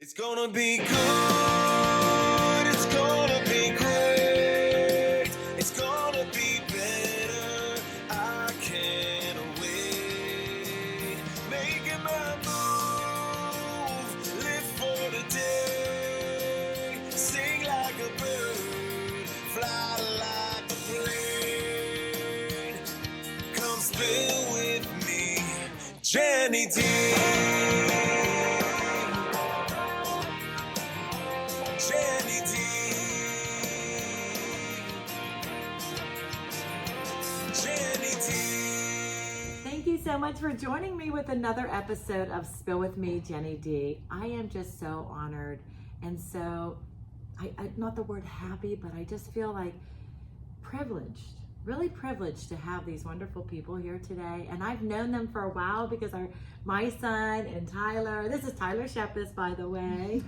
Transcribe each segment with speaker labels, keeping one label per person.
Speaker 1: It's gonna be good, it's gonna be great, it's gonna be better, I can't wait. Making my move, live for the day, sing like a bird, fly like a plane. Come spill with me, Jenny D.
Speaker 2: Thank you so much for joining me with another episode of Spill With Me, Jenny D. I am just so honored and so, not the word happy, but I just feel like privileged, really privileged to have these wonderful people here today. And I've known them for a while because my son and Tyler, this is Tyler Shepis, by the way,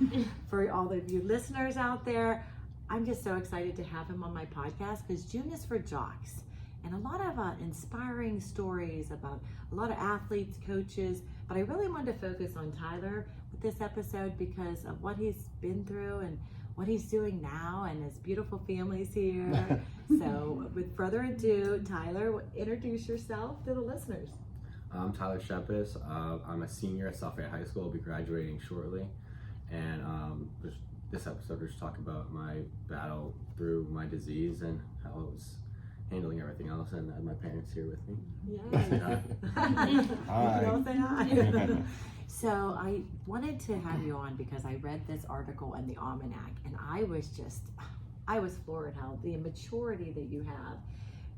Speaker 2: for all of you listeners out there. I'm just so excited to have him on my podcast because June is for jocks. And a lot of inspiring stories about a lot of athletes, coaches, but I really wanted to focus on Tyler with this episode because of what he's been through and what he's doing now, and his beautiful family's here. So with further ado, Tyler, introduce yourself to the listeners.
Speaker 3: I'm Tyler Shepis. I'm a senior at South High School. I'll be graduating shortly. And this episode will just talk about my battle through my disease and how I was handling everything else, and I have my parents here with me.
Speaker 2: Yes.
Speaker 3: Say hi.
Speaker 2: Hi. You all say hi. So I wanted to have you on because I read this article in the Almanac, and I was floored how the immaturity that you have,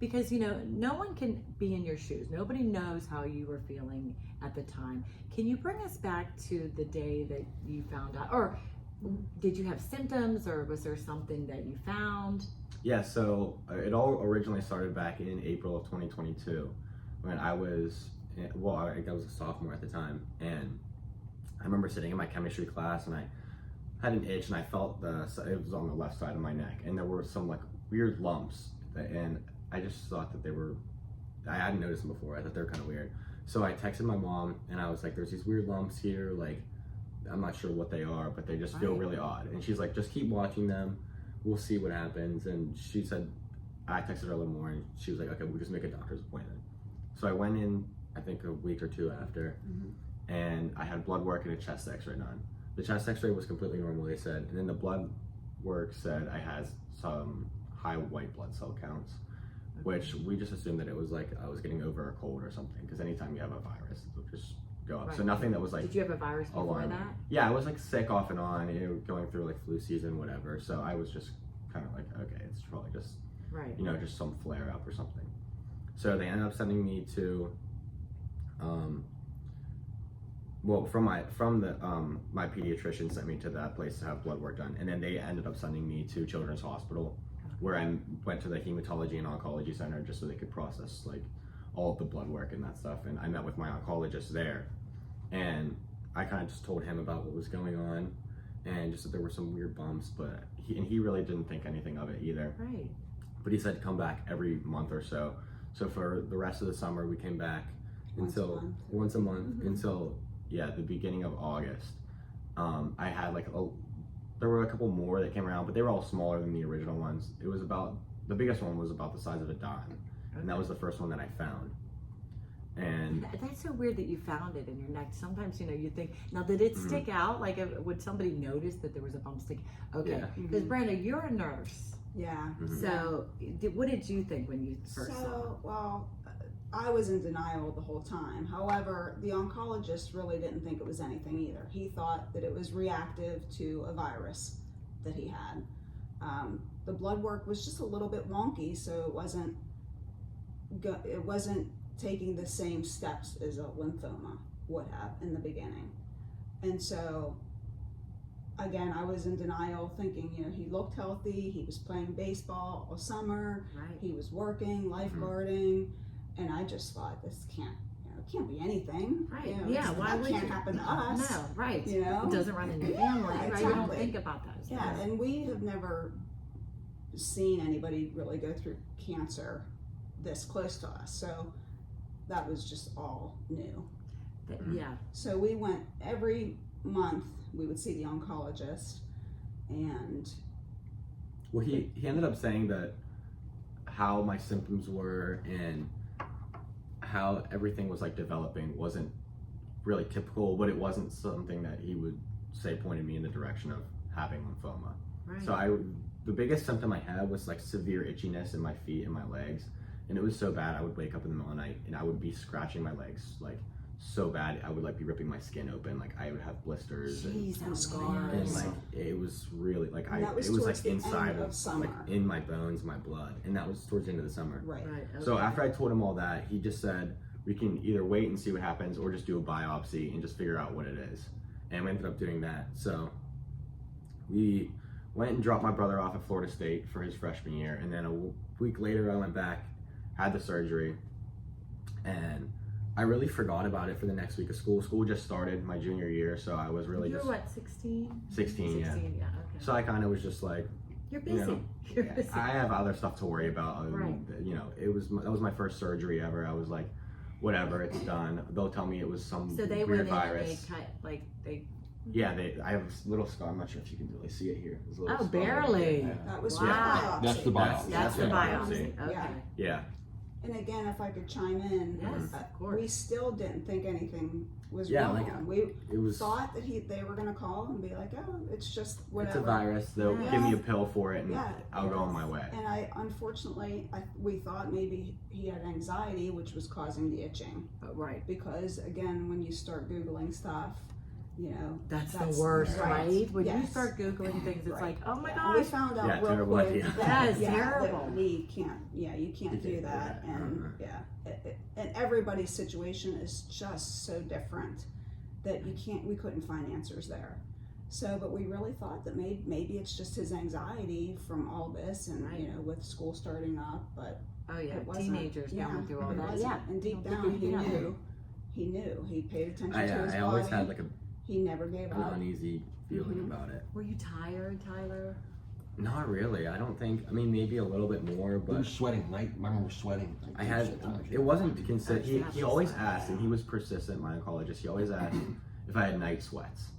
Speaker 2: because no one can be in your shoes. Nobody knows how you were feeling at the time. Can you bring us back to the day that you found out, or did you have symptoms, or was there something that you found?
Speaker 3: Yeah, so it all originally started back in April of 2022 when I was a sophomore at the time, and I remember sitting in my chemistry class and I had an itch and I felt it was on the left side of my neck, and there were some like weird lumps, and I just thought that I hadn't noticed them before. I thought they were kind of weird. So I texted my mom and I was like, there's these weird lumps here, like I'm not sure what they are, but they just feel really odd. And she's like, just keep watching them. We'll see what happens. And she said, I texted her a little more and she was like, okay, we'll just make a doctor's appointment. So I went in, I think a week or two after, and I had blood work and a chest x-ray done. The chest x-ray was completely normal, they said. And then the blood work said I had some high white blood cell counts, which we just assumed that it was like I was getting over a cold or something. Because anytime you have a virus, it'll just go up. So nothing that was like.
Speaker 2: Did you have a virus before
Speaker 3: alarming.
Speaker 2: that?
Speaker 3: Yeah, I was like sick off and on, going through like flu season, whatever. So I was just kind of like, okay, it's probably just, just some flare up or something. So they ended up sending me to, my pediatrician sent me to that place to have blood work done, and then they ended up sending me to Children's Hospital, where I went to the hematology and oncology center just so they could process like all of the blood work and that stuff. And I met with my oncologist there, and I kind of just told him about what was going on and just that there were some weird bumps, but he really didn't think anything of it either.
Speaker 2: Right.
Speaker 3: But he said come back every month or so. So for the rest of the summer, we came back once a month until the beginning of August. I had there were a couple more that came around, but they were all smaller than the original ones. The biggest one was about the size of a dime. And that was the first one that I found. And
Speaker 2: that's so weird that you found it in your neck. Sometimes, you think, now did it stick out? Like, would somebody notice that there was a bump stick? Okay, because Brenda, you're a nurse.
Speaker 4: Yeah.
Speaker 2: So, what did you think when you first saw it?
Speaker 4: Well, I was in denial the whole time. However, the oncologist really didn't think it was anything either. He thought that it was reactive to a virus that he had. The blood work was just a little bit wonky, so it wasn't taking the same steps as a lymphoma would have in the beginning. And so again, I was in denial, thinking, he looked healthy, he was playing baseball all summer, he was working, lifeguarding, and I just thought, this can't be anything.
Speaker 2: Right.
Speaker 4: Why would it can't happen to us?
Speaker 2: No, right.
Speaker 4: It
Speaker 2: doesn't run in the family,
Speaker 4: right?
Speaker 2: You don't think about those.
Speaker 4: Yeah, and we have never seen anybody really go through cancer this close to us, so that was just all new.
Speaker 2: Yeah.
Speaker 4: So we went every month we would see the oncologist, and
Speaker 3: Well, he ended up saying that how my symptoms were and how everything was like developing wasn't really typical, but it wasn't something that he would say pointed me in the direction of having lymphoma.
Speaker 2: Right.
Speaker 3: So the biggest symptom I had was like severe itchiness in my feet and my legs, and it was so bad I would wake up in the middle of the night and I would be scratching my legs like so bad. I would like be ripping my skin open, like I would have blisters
Speaker 2: Jeez,
Speaker 4: and
Speaker 2: that's
Speaker 4: scars.
Speaker 3: and
Speaker 2: scars.
Speaker 3: like it was really like
Speaker 4: And that was
Speaker 3: it was
Speaker 4: towards
Speaker 3: like
Speaker 4: the
Speaker 3: inside
Speaker 4: end of summer.
Speaker 3: like in my bones, my blood, and that was towards the end of the summer.
Speaker 4: right.
Speaker 2: Right. Okay.
Speaker 3: So after I told him all that, he just said we can either wait and see what happens or just do a biopsy and just figure out what it is. And we ended up doing that. So we went and dropped my brother off at Florida State for his freshman year, and then a week later I went back, had the surgery, and I really forgot about it for the next week of school. School just started my junior year, so I was really
Speaker 2: You're
Speaker 3: just
Speaker 2: what, 16?
Speaker 3: 16, yeah.
Speaker 2: 16, yeah. Okay.
Speaker 3: So I kind of was just like,
Speaker 2: You're busy.
Speaker 3: know,
Speaker 2: You're busy.
Speaker 3: I have other stuff to worry about.
Speaker 2: Right.
Speaker 3: You know, that was my first surgery ever. I was like, whatever, it's done. They'll tell me it was some
Speaker 2: So they
Speaker 3: weird
Speaker 2: went in
Speaker 3: virus.
Speaker 2: and they cut, like, they.
Speaker 3: Yeah, I have a little scar. I'm not sure if you can really see it here. There's a little
Speaker 2: Oh,
Speaker 3: scar.
Speaker 2: barely.
Speaker 3: Yeah.
Speaker 4: That was
Speaker 2: Wow.
Speaker 4: your biopsy.
Speaker 5: That's the biopsy.
Speaker 2: That's the
Speaker 3: the
Speaker 2: biopsy. Okay.
Speaker 4: Yeah.
Speaker 3: Yeah.
Speaker 4: And again, if I could chime in,
Speaker 2: Yes, of course.
Speaker 4: we still didn't think anything was
Speaker 3: Yeah,
Speaker 4: wrong.
Speaker 3: like,
Speaker 4: We
Speaker 3: It was.
Speaker 4: thought that they were going to call and be like, oh, it's just whatever.
Speaker 3: It's a virus. They'll
Speaker 2: Yeah.
Speaker 3: give me a pill for it, and
Speaker 4: Yeah,
Speaker 3: I'll go on
Speaker 4: yes.
Speaker 3: my way.
Speaker 4: And unfortunately, we thought maybe he had anxiety, which was causing the itching.
Speaker 2: Right.
Speaker 4: Because again, when you start Googling stuff, you know,
Speaker 2: That's the worst, right? When you
Speaker 4: Yes.
Speaker 2: start Googling things, it's
Speaker 4: Right.
Speaker 2: like, oh my
Speaker 4: Yeah, and we
Speaker 2: gosh.
Speaker 4: found out
Speaker 3: Yeah,
Speaker 4: real
Speaker 3: terrible
Speaker 4: quick
Speaker 3: idea.
Speaker 2: That is
Speaker 4: that
Speaker 2: terrible.
Speaker 4: we can't. Yeah, you can't do that. And yeah, and everybody's situation is just so different that we couldn't find answers there. So, but we really thought that maybe it's just his anxiety from all this, and
Speaker 2: Right.
Speaker 4: you know, with school starting up. But
Speaker 2: Oh yeah,
Speaker 4: it wasn't.
Speaker 2: teenagers going through all
Speaker 4: it
Speaker 2: that.
Speaker 4: wasn't.
Speaker 2: Yeah.
Speaker 4: And deep
Speaker 2: I don't
Speaker 4: down,
Speaker 2: think
Speaker 4: he
Speaker 2: we know.
Speaker 4: knew. He knew. He paid attention to his
Speaker 3: I
Speaker 4: body.
Speaker 3: always had like
Speaker 4: He never gave
Speaker 3: an
Speaker 4: up.
Speaker 3: uneasy feeling
Speaker 4: Mhm.
Speaker 3: about it.
Speaker 2: Were you tired, Tyler?
Speaker 3: Not really. I don't think. I mean, maybe a little bit more,
Speaker 5: You were
Speaker 3: but
Speaker 5: sweating, right? I remember sweating.
Speaker 3: I had. It wasn't consistent. He always asked, and he was persistent. My oncologist. He always asked if I had night sweats,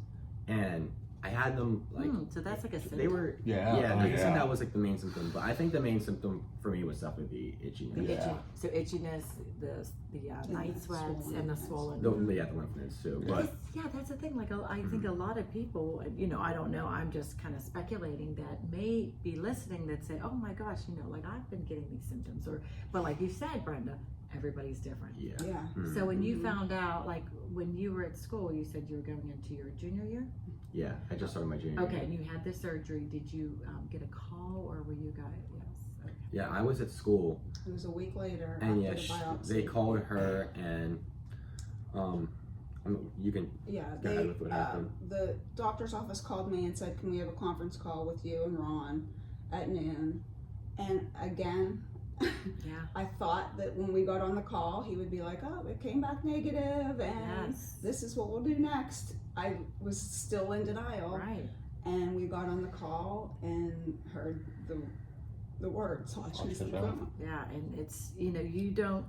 Speaker 3: and I had them like.
Speaker 2: So that's like a symptom.
Speaker 3: They were.
Speaker 5: Yeah.
Speaker 3: Yeah.
Speaker 5: Oh,
Speaker 3: They said
Speaker 5: yeah.
Speaker 3: that was like the main symptom, but I think the main symptom for me was definitely the
Speaker 2: The
Speaker 3: itchiness.
Speaker 5: Yeah.
Speaker 2: itchy, so itchiness, the night
Speaker 4: the
Speaker 2: sweats,
Speaker 4: swollen
Speaker 2: and the
Speaker 4: lymph
Speaker 2: swollen.
Speaker 3: The lymph nodes too, but
Speaker 2: Because, yeah, that's the thing. Like, I think a lot of people, you know, I don't know. I'm just kind of speculating that may be listening that say, "Oh my gosh, you know, like I've been getting these symptoms," but like you said, Brenda, everybody's different.
Speaker 3: yeah.
Speaker 4: Yeah.
Speaker 3: Mhm.
Speaker 2: So when you
Speaker 4: Mhm.
Speaker 2: found out, like when you were at school, you said you were going into your junior year.
Speaker 3: Yeah, I just started my junior
Speaker 2: Okay,
Speaker 3: year.
Speaker 2: and you had the surgery. Did you get a call, or were you guys? Yes. Okay.
Speaker 3: Yeah, I was at school,
Speaker 4: It was a week later
Speaker 3: and
Speaker 4: after
Speaker 3: yeah,
Speaker 4: the biopsy.
Speaker 3: they called her, and you can.
Speaker 4: Yeah,
Speaker 3: Go ahead with what happened.
Speaker 4: the doctor's office called me and said, "Can we have a conference call with you and Ron at noon?" And again,
Speaker 2: Yeah.
Speaker 4: I thought that when we got on the call, he would be like, "Oh, it came back negative, and
Speaker 2: Yes.
Speaker 4: this is what we'll do next." I was still in denial,
Speaker 2: Right.
Speaker 4: and we got on the call and heard the words Hodgkin's
Speaker 5: Hodgkin's
Speaker 4: lymphoma.
Speaker 2: Yeah, and it's, you know, you don't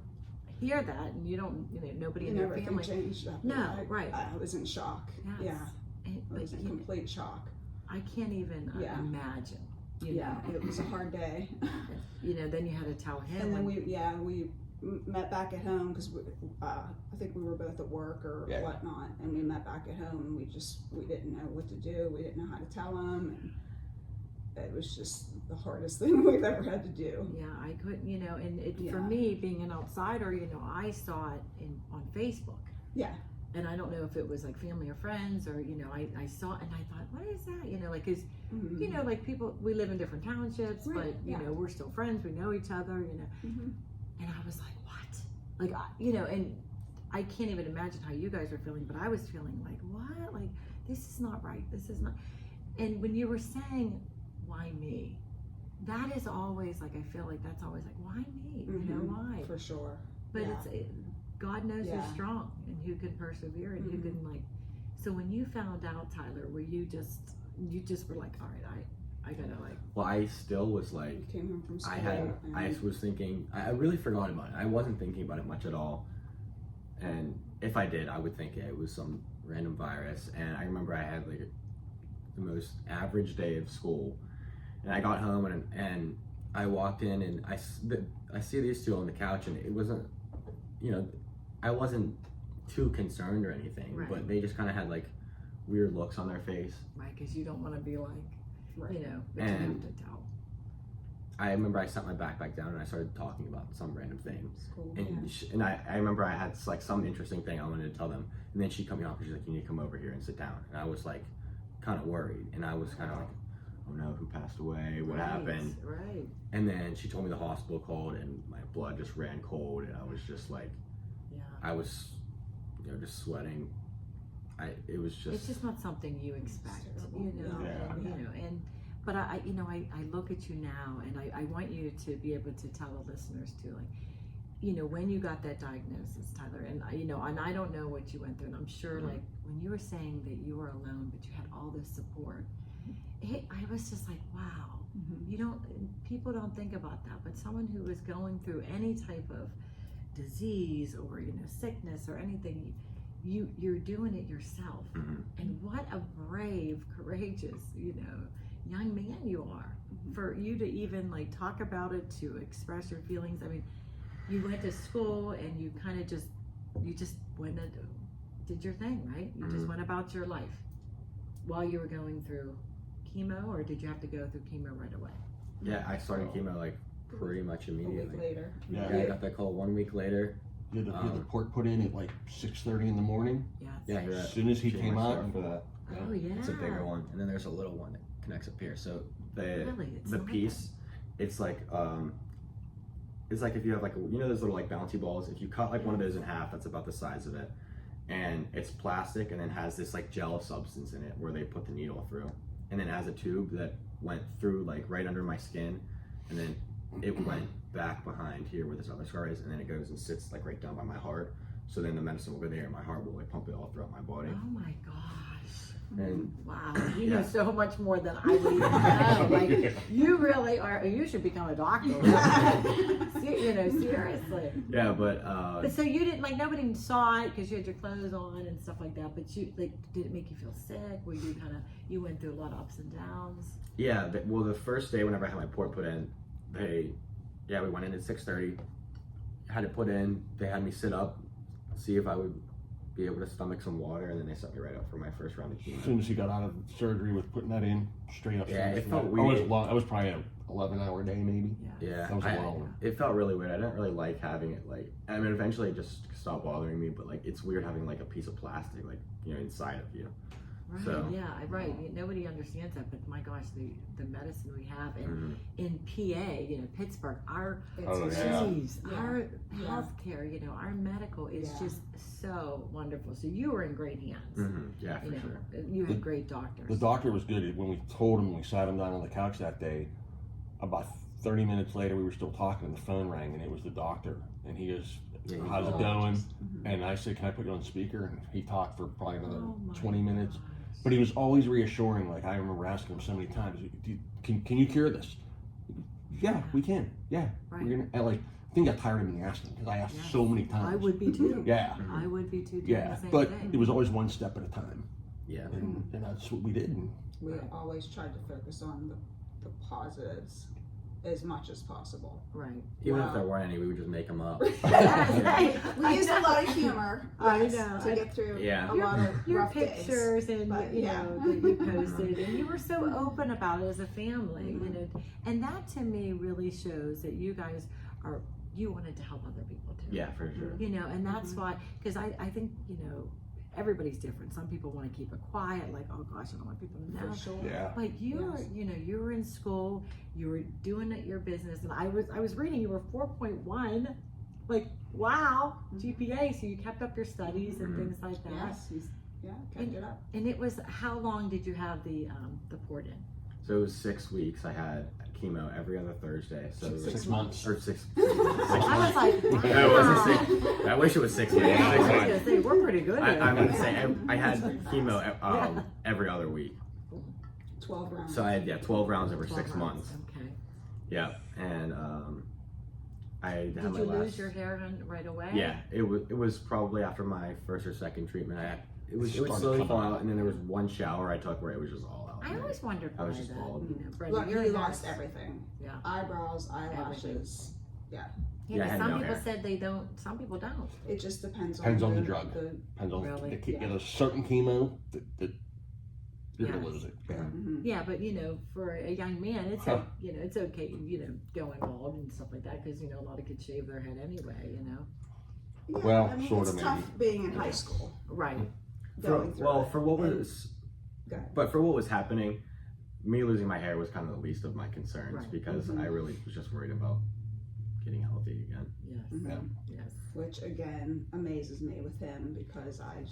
Speaker 2: hear that, and you don't, you know, nobody
Speaker 4: You
Speaker 2: in your
Speaker 4: never can
Speaker 2: family.
Speaker 4: change that.
Speaker 2: No, right.
Speaker 4: I was in shock.
Speaker 2: Yes.
Speaker 4: Yeah,
Speaker 2: And,
Speaker 4: I
Speaker 2: but
Speaker 4: was in
Speaker 2: you-
Speaker 4: complete shock.
Speaker 2: I can't even
Speaker 4: Yeah.
Speaker 2: imagine. You
Speaker 4: Yeah,
Speaker 2: know,
Speaker 4: it was a hard day.
Speaker 2: you know. Then you had to tell him.
Speaker 4: And then
Speaker 2: when-
Speaker 4: we met back at home because I think we were both at work or
Speaker 5: Yeah.
Speaker 4: whatnot, and we met back at home and we didn't know what to do. We didn't know how to tell him, and it was just the hardest thing we've ever had to do.
Speaker 2: Yeah, I couldn't, you know, and for
Speaker 4: Yeah.
Speaker 2: me, being an outsider, you know, I saw it on Facebook.
Speaker 4: Yeah.
Speaker 2: And I don't know if it was like family or friends or, you know, I saw it and I thought, what is that? You know, like, cause,
Speaker 4: Mhm.
Speaker 2: you know, like people, we live in different townships,
Speaker 4: Right,
Speaker 2: but, you
Speaker 4: yeah.
Speaker 2: know, we're still friends, we know each other, you know.
Speaker 4: Mhm.
Speaker 2: And I was like, what? Like, you know, and I can't even imagine how you guys were feeling, but I was feeling like, what? Like, this is not right. This is not. And when you were saying, why me? That is always like, I feel like that's always like, why me? You know,
Speaker 4: Mhm.
Speaker 2: why?
Speaker 4: For sure.
Speaker 2: But
Speaker 4: Yeah.
Speaker 2: God knows
Speaker 4: Yeah.
Speaker 2: who's strong and who can persevere and who
Speaker 4: Mhm.
Speaker 2: can like. So when you found out, Tyler, were you just were like, all right, I gotta like.
Speaker 3: Well, I still was
Speaker 4: We
Speaker 3: like,
Speaker 4: came home from school.
Speaker 3: I
Speaker 4: and
Speaker 3: was thinking, I really forgot about it. I wasn't thinking about it much at all. And if I did, I would think it was some random virus, and I remember I had like the most average day of school, and I got home and I walked in and I see these two on the couch, and it wasn't, you know, I wasn't too concerned or anything,
Speaker 2: Right.
Speaker 3: but they just kind of had like weird looks on their face.
Speaker 2: Right, because you don't want to be like, you know, but you
Speaker 3: And-
Speaker 2: have to tell.
Speaker 3: I remember I set my backpack down and I started talking about some random thing.
Speaker 4: Cool.
Speaker 3: And I remember I had like some interesting thing I wanted to tell them, and then she cut me off and she's like, "You need to come over here and sit down." And I was like, kind of worried, and I was kind of like, "Oh no, who passed away? What happened?"
Speaker 2: Right.
Speaker 3: And then she told me the hospital called, and my blood just ran cold, and I was just like,
Speaker 2: Yeah.
Speaker 3: I was, you know, just sweating. It was just.
Speaker 2: It's just not something you expect, you know.
Speaker 3: Yeah.
Speaker 2: And, you know, but I look at you now, and I want you to be able to tell the listeners too, like, you know, when you got that diagnosis, Tyler, and you know, and I don't know what you went through, and I'm sure, like, when you were saying that you were alone, but you had all this support, I was just like, wow. People don't think about that, but someone who is going through any type of disease or, you know, sickness or anything, you're doing it yourself. And what a brave, courageous, you know, young man you are, for you to even like talk about it, to express your feelings. I mean, you went to school and you kind of just went and did your thing, right? You just went about your life while you were going through chemo, or did you have to go through chemo right away?
Speaker 3: Yeah, I started chemo like pretty much
Speaker 4: A week
Speaker 3: immediately.
Speaker 4: later.
Speaker 3: Yeah, I got that call 1 week later.
Speaker 5: You had the port put in at like 6:30 in the morning.
Speaker 2: Yes.
Speaker 3: Yeah, you're
Speaker 5: As soon as he came out,
Speaker 3: for that.
Speaker 2: Oh yeah.
Speaker 3: It's a bigger one, and then there's a little one that connects up here. So
Speaker 2: Really? It's
Speaker 3: the
Speaker 2: like
Speaker 3: piece, it's like if you have like you know those little like bouncy balls. If you cut like one of those in half, that's about the size of it, and it's plastic, and then has this like gel substance in it where they put the needle through, and then has a tube that went through like right under my skin, and then it went back behind here where this other scar is, and then it goes and sits like right down by my heart. So then the medicine will go there, and my heart will like pump it all throughout my body.
Speaker 2: Oh my gosh.
Speaker 3: And
Speaker 2: Wow, you know so much more than I would even know. Like, you really are. You should become a doctor. You know, seriously.
Speaker 3: yeah, but
Speaker 2: But so you didn't, like, nobody saw it because you had your clothes on and stuff like that. But you, like, did it make you feel sick? Were you you went through a lot of ups and downs?
Speaker 3: yeah, well, the first day whenever I had my port put in, we went in at 6:30. Had it put in. They had me sit up, see if I would be able to stomach some water, and then they set me right up for my first round of chemo.
Speaker 5: As soon as he got out of surgery with putting that in, straight up.
Speaker 3: Yeah, it felt
Speaker 5: I
Speaker 3: weird.
Speaker 5: was probably an 11-hour day maybe.
Speaker 3: Yeah,
Speaker 5: That was a long.
Speaker 3: it felt really weird. I didn't really like having it. Like, I mean, eventually it just stopped bothering me. But like, it's weird having like a piece of plastic, like, you know, inside of you.
Speaker 2: Right,
Speaker 3: So-
Speaker 2: yeah, right. Nobody understands that, but my gosh, the medicine we have in PA, you know, Pittsburgh, our
Speaker 5: Oh,
Speaker 4: It's
Speaker 5: yeah.
Speaker 2: geez,
Speaker 4: Yeah.
Speaker 2: our
Speaker 4: Yeah.
Speaker 2: healthcare, you know, our medical is
Speaker 4: Yeah.
Speaker 2: just so wonderful. So you were in great hands.
Speaker 3: Yeah,
Speaker 2: You
Speaker 3: for
Speaker 2: know,
Speaker 3: sure.
Speaker 2: you had great doctors.
Speaker 5: The doctor was good. When we told him, we sat him down on the couch that day, about 30 minutes later, we were still talking and the phone rang and it was the doctor. And he goes,
Speaker 3: Yeah, he
Speaker 5: how's it
Speaker 3: called.
Speaker 5: going? And I said, can I put you on speaker? And he talked for probably another
Speaker 2: Oh my
Speaker 5: 20 minutes.
Speaker 2: gosh.
Speaker 5: But he was always reassuring. Like, I remember asking him so many times, can you cure this? Yeah, we can. Yeah.
Speaker 2: Right.
Speaker 5: We're gonna, and like, I think I got tired of me asking because I asked
Speaker 2: Yes.
Speaker 5: so many times.
Speaker 2: I would be too.
Speaker 5: Yeah.
Speaker 2: I would be too. Doing
Speaker 5: Yeah.
Speaker 2: the same
Speaker 5: But
Speaker 2: thing.
Speaker 5: it was always one step at a time.
Speaker 3: Yeah.
Speaker 5: And that's what we did. And
Speaker 4: We always tried to focus on the positives as much as possible.
Speaker 2: right.
Speaker 3: Even
Speaker 4: Wow.
Speaker 3: if there weren't any, we would just make them up.
Speaker 4: We use a lot of humor
Speaker 2: I
Speaker 4: yes,
Speaker 2: know.
Speaker 4: to get through
Speaker 3: Yeah.
Speaker 4: a lot of
Speaker 2: Your
Speaker 4: rough days.
Speaker 2: pictures and
Speaker 4: But,
Speaker 2: you
Speaker 4: yeah.
Speaker 2: know that you posted, and you were so open about it as a family, you know, and that to me really shows that you guys you wanted to help other people too.
Speaker 3: Yeah, for sure.
Speaker 2: You know, and that's why, because I think, you know, everybody's different. Some people want to keep it quiet, like, oh gosh, I don't want people to know.
Speaker 4: For sure.
Speaker 5: yeah.
Speaker 2: But you were,
Speaker 4: Yes.
Speaker 2: you know, you were in school, you were doing your business, and I was reading you were 4.1, like, wow, GPA. So you kept up your studies and things like that.
Speaker 4: Yes, kept it up.
Speaker 2: And it was, how long did you have the port in?
Speaker 3: So it was 6 weeks. I had chemo every other Thursday. So it was
Speaker 5: 6 months.
Speaker 3: or six.
Speaker 2: I was like, wow.
Speaker 3: No, it wasn't 6. I wish it was 6 weeks.
Speaker 2: Yeah, I was
Speaker 3: 6
Speaker 2: gonna
Speaker 3: months.
Speaker 2: say, we're pretty good at
Speaker 3: I'm
Speaker 2: it.
Speaker 3: gonna say I had chemo every other week.
Speaker 4: 12 rounds.
Speaker 3: So I had 12 rounds over
Speaker 2: 12
Speaker 3: 6
Speaker 2: rounds,
Speaker 3: months.
Speaker 2: Okay.
Speaker 3: Yeah, and I had
Speaker 2: Did
Speaker 3: my
Speaker 2: you
Speaker 3: last.
Speaker 2: lose your hair right away?
Speaker 3: Yeah, it was probably after my first or second treatment. it would
Speaker 5: Started
Speaker 3: slowly
Speaker 5: coming
Speaker 3: fall
Speaker 5: out.
Speaker 3: out, and then there was one shower I took where it was just all out.
Speaker 2: I always wondered
Speaker 3: I
Speaker 2: why
Speaker 3: was just
Speaker 2: that.
Speaker 3: bald.
Speaker 2: You know, Brenda,
Speaker 4: Look,
Speaker 2: your
Speaker 4: he
Speaker 2: hair
Speaker 4: lost
Speaker 2: is-
Speaker 4: everything.
Speaker 2: Yeah.
Speaker 4: Eyebrows, eyelashes.
Speaker 2: Yeah,
Speaker 3: Yeah, I
Speaker 2: 'cause
Speaker 3: had
Speaker 2: some
Speaker 3: no
Speaker 2: people
Speaker 3: hair.
Speaker 2: said they don't. Some people don't.
Speaker 4: It just depends
Speaker 5: Depends on the
Speaker 4: the
Speaker 5: drug.
Speaker 4: The,
Speaker 5: Depends on
Speaker 2: Really?
Speaker 5: yeah, there's certain chemo that you're gonna
Speaker 2: Yes.
Speaker 5: lose it. Yeah.
Speaker 4: mhm.
Speaker 2: Yeah, but you know, for a young man, it's
Speaker 5: Huh.
Speaker 2: you know, it's okay, you know, going bald and stuff like that because you know a lot of kids shave their head anyway. You know.
Speaker 4: Yeah,
Speaker 5: Well,
Speaker 4: I mean,
Speaker 5: sorta
Speaker 4: it's tough being in high school.
Speaker 2: Right.
Speaker 4: Going through
Speaker 3: Well,
Speaker 4: it.
Speaker 3: for what
Speaker 4: And-
Speaker 3: was,
Speaker 4: Go ahead.
Speaker 3: but for what was happening, me losing my hair was kind of the least of my concerns
Speaker 2: Right.
Speaker 3: because
Speaker 4: Mhm.
Speaker 3: I really was just worried about getting healthy again.
Speaker 2: Yes.
Speaker 4: Mhm.
Speaker 5: Yeah.
Speaker 2: Yes.
Speaker 4: Which again amazes me with him because I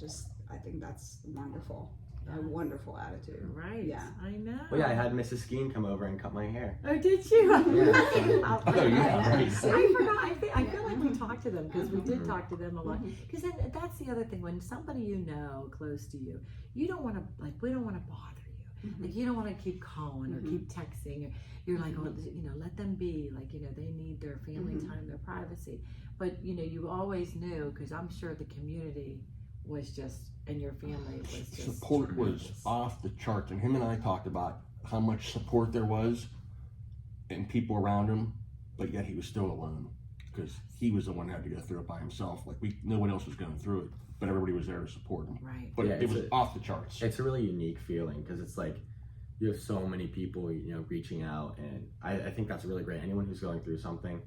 Speaker 4: think that's wonderful. A wonderful attitude.
Speaker 2: Right.
Speaker 4: Yeah.
Speaker 2: I know.
Speaker 3: Well, yeah, I had Mrs. Skeen come over and cut my hair.
Speaker 2: Oh, did you?
Speaker 3: Yeah.
Speaker 5: Oh, yeah, right.
Speaker 2: I forgot. I feel like we talked to them because we did
Speaker 3: Mhm.
Speaker 2: talk to them a lot. Because then that's the other thing. When somebody you know close to you, you don't want to we don't want to bother you.
Speaker 4: Mhm.
Speaker 2: Like you don't want to keep calling or
Speaker 4: Mhm.
Speaker 2: keep texting. Or you're like, well, you know, let them be. Like you know, they need their family
Speaker 4: Mhm.
Speaker 2: time, their privacy. But you know, you always knew because I'm sure the community was just and your family was just
Speaker 5: Support was
Speaker 2: tremendous.
Speaker 5: off the charts, and him and I talked about how much support there was and people around him, but yet he was still alone because he was the one that had to go through it by himself. Like no one else was going through it, but everybody was there to support him.
Speaker 2: Right.
Speaker 5: But
Speaker 3: Yeah,
Speaker 5: it
Speaker 3: it's
Speaker 5: was off the charts.
Speaker 3: It's a really unique feeling because it's like you have so many people, you know, reaching out, and I think that's really great. Anyone who's going through something,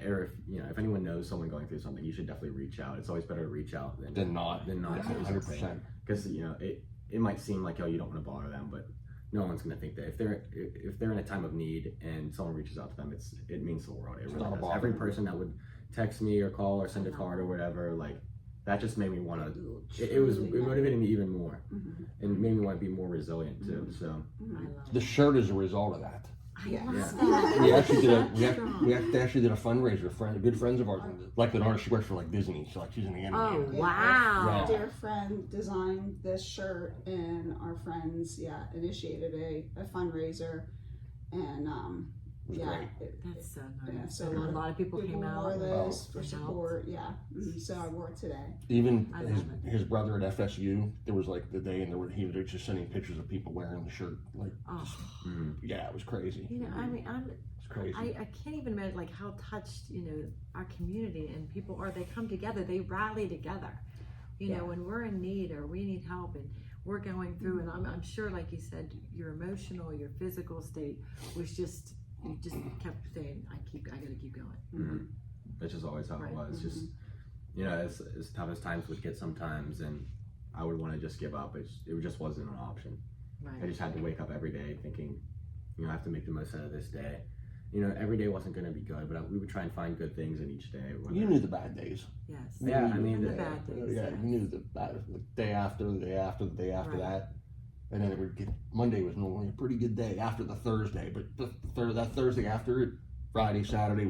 Speaker 3: or if you know, if anyone knows someone going through something, you should definitely reach out. It's always better to reach out
Speaker 5: Than not.
Speaker 3: say
Speaker 5: 100%.
Speaker 3: because you know it might seem like, oh, you don't want to bother them, but no one's going to think that if they're in a time of need and someone reaches out to them, it means the world. It really
Speaker 5: not a
Speaker 3: does.
Speaker 5: bother.
Speaker 3: Every person that would text me or call or send a card or whatever, like that just made me want to. It motivated me even more
Speaker 4: Mhm.
Speaker 3: and made me want to be more resilient too. So
Speaker 2: I
Speaker 4: Mhm.
Speaker 2: love
Speaker 5: The shirt is a result of that.
Speaker 2: I
Speaker 4: Yeah.
Speaker 2: love
Speaker 3: Yeah.
Speaker 2: that.
Speaker 5: We actually did
Speaker 2: That's
Speaker 5: we
Speaker 2: strong.
Speaker 5: actually did a fundraiser. Good friends of ours, like an artist, she works for like Disney. So like she's an animator.
Speaker 2: Oh
Speaker 4: Yeah,
Speaker 2: wow.
Speaker 4: Our dear friend designed this shirt, and our friends, initiated a fundraiser, and
Speaker 5: It was great.
Speaker 2: That's so
Speaker 4: Yeah,
Speaker 2: nice.
Speaker 4: so
Speaker 2: And a lot of people came out.
Speaker 4: wore this
Speaker 2: and
Speaker 4: for
Speaker 2: helped.
Speaker 4: support. Yeah, so I wore it today.
Speaker 5: Even
Speaker 2: I love it.
Speaker 5: his brother at FSU, there was like the day, and he was just sending pictures of people wearing the shirt. Like,
Speaker 2: Oh,
Speaker 5: yeah, it was crazy.
Speaker 2: you know, I mean,
Speaker 5: It's crazy.
Speaker 2: I can't even imagine like how touched you know our community and people are. They come together. They rally together. You know, when we're in need or we need help and we're going through. And I'm sure, like you said, your emotional, your physical state was just you just kept saying, I gotta keep going.
Speaker 3: Which is always how
Speaker 2: Right.
Speaker 3: it was. Just you know, as tough as times would get sometimes, and I would want to just give up. It just wasn't an option. I
Speaker 2: Right.
Speaker 3: just had to wake up every day thinking, you know, I have to make the most out of this day. You know, every day wasn't going to be good, but we would try and find good things in each day.
Speaker 5: You knew the bad days.
Speaker 2: Yes.
Speaker 3: Yeah, I mean,
Speaker 2: And the bad days.
Speaker 5: Yeah,
Speaker 2: yes.
Speaker 5: you knew the day after, the day after, the day after
Speaker 2: Right.
Speaker 5: that. And then it would get, Monday was normally a pretty good day after the Thursday, but that Thursday after it, Friday, Saturday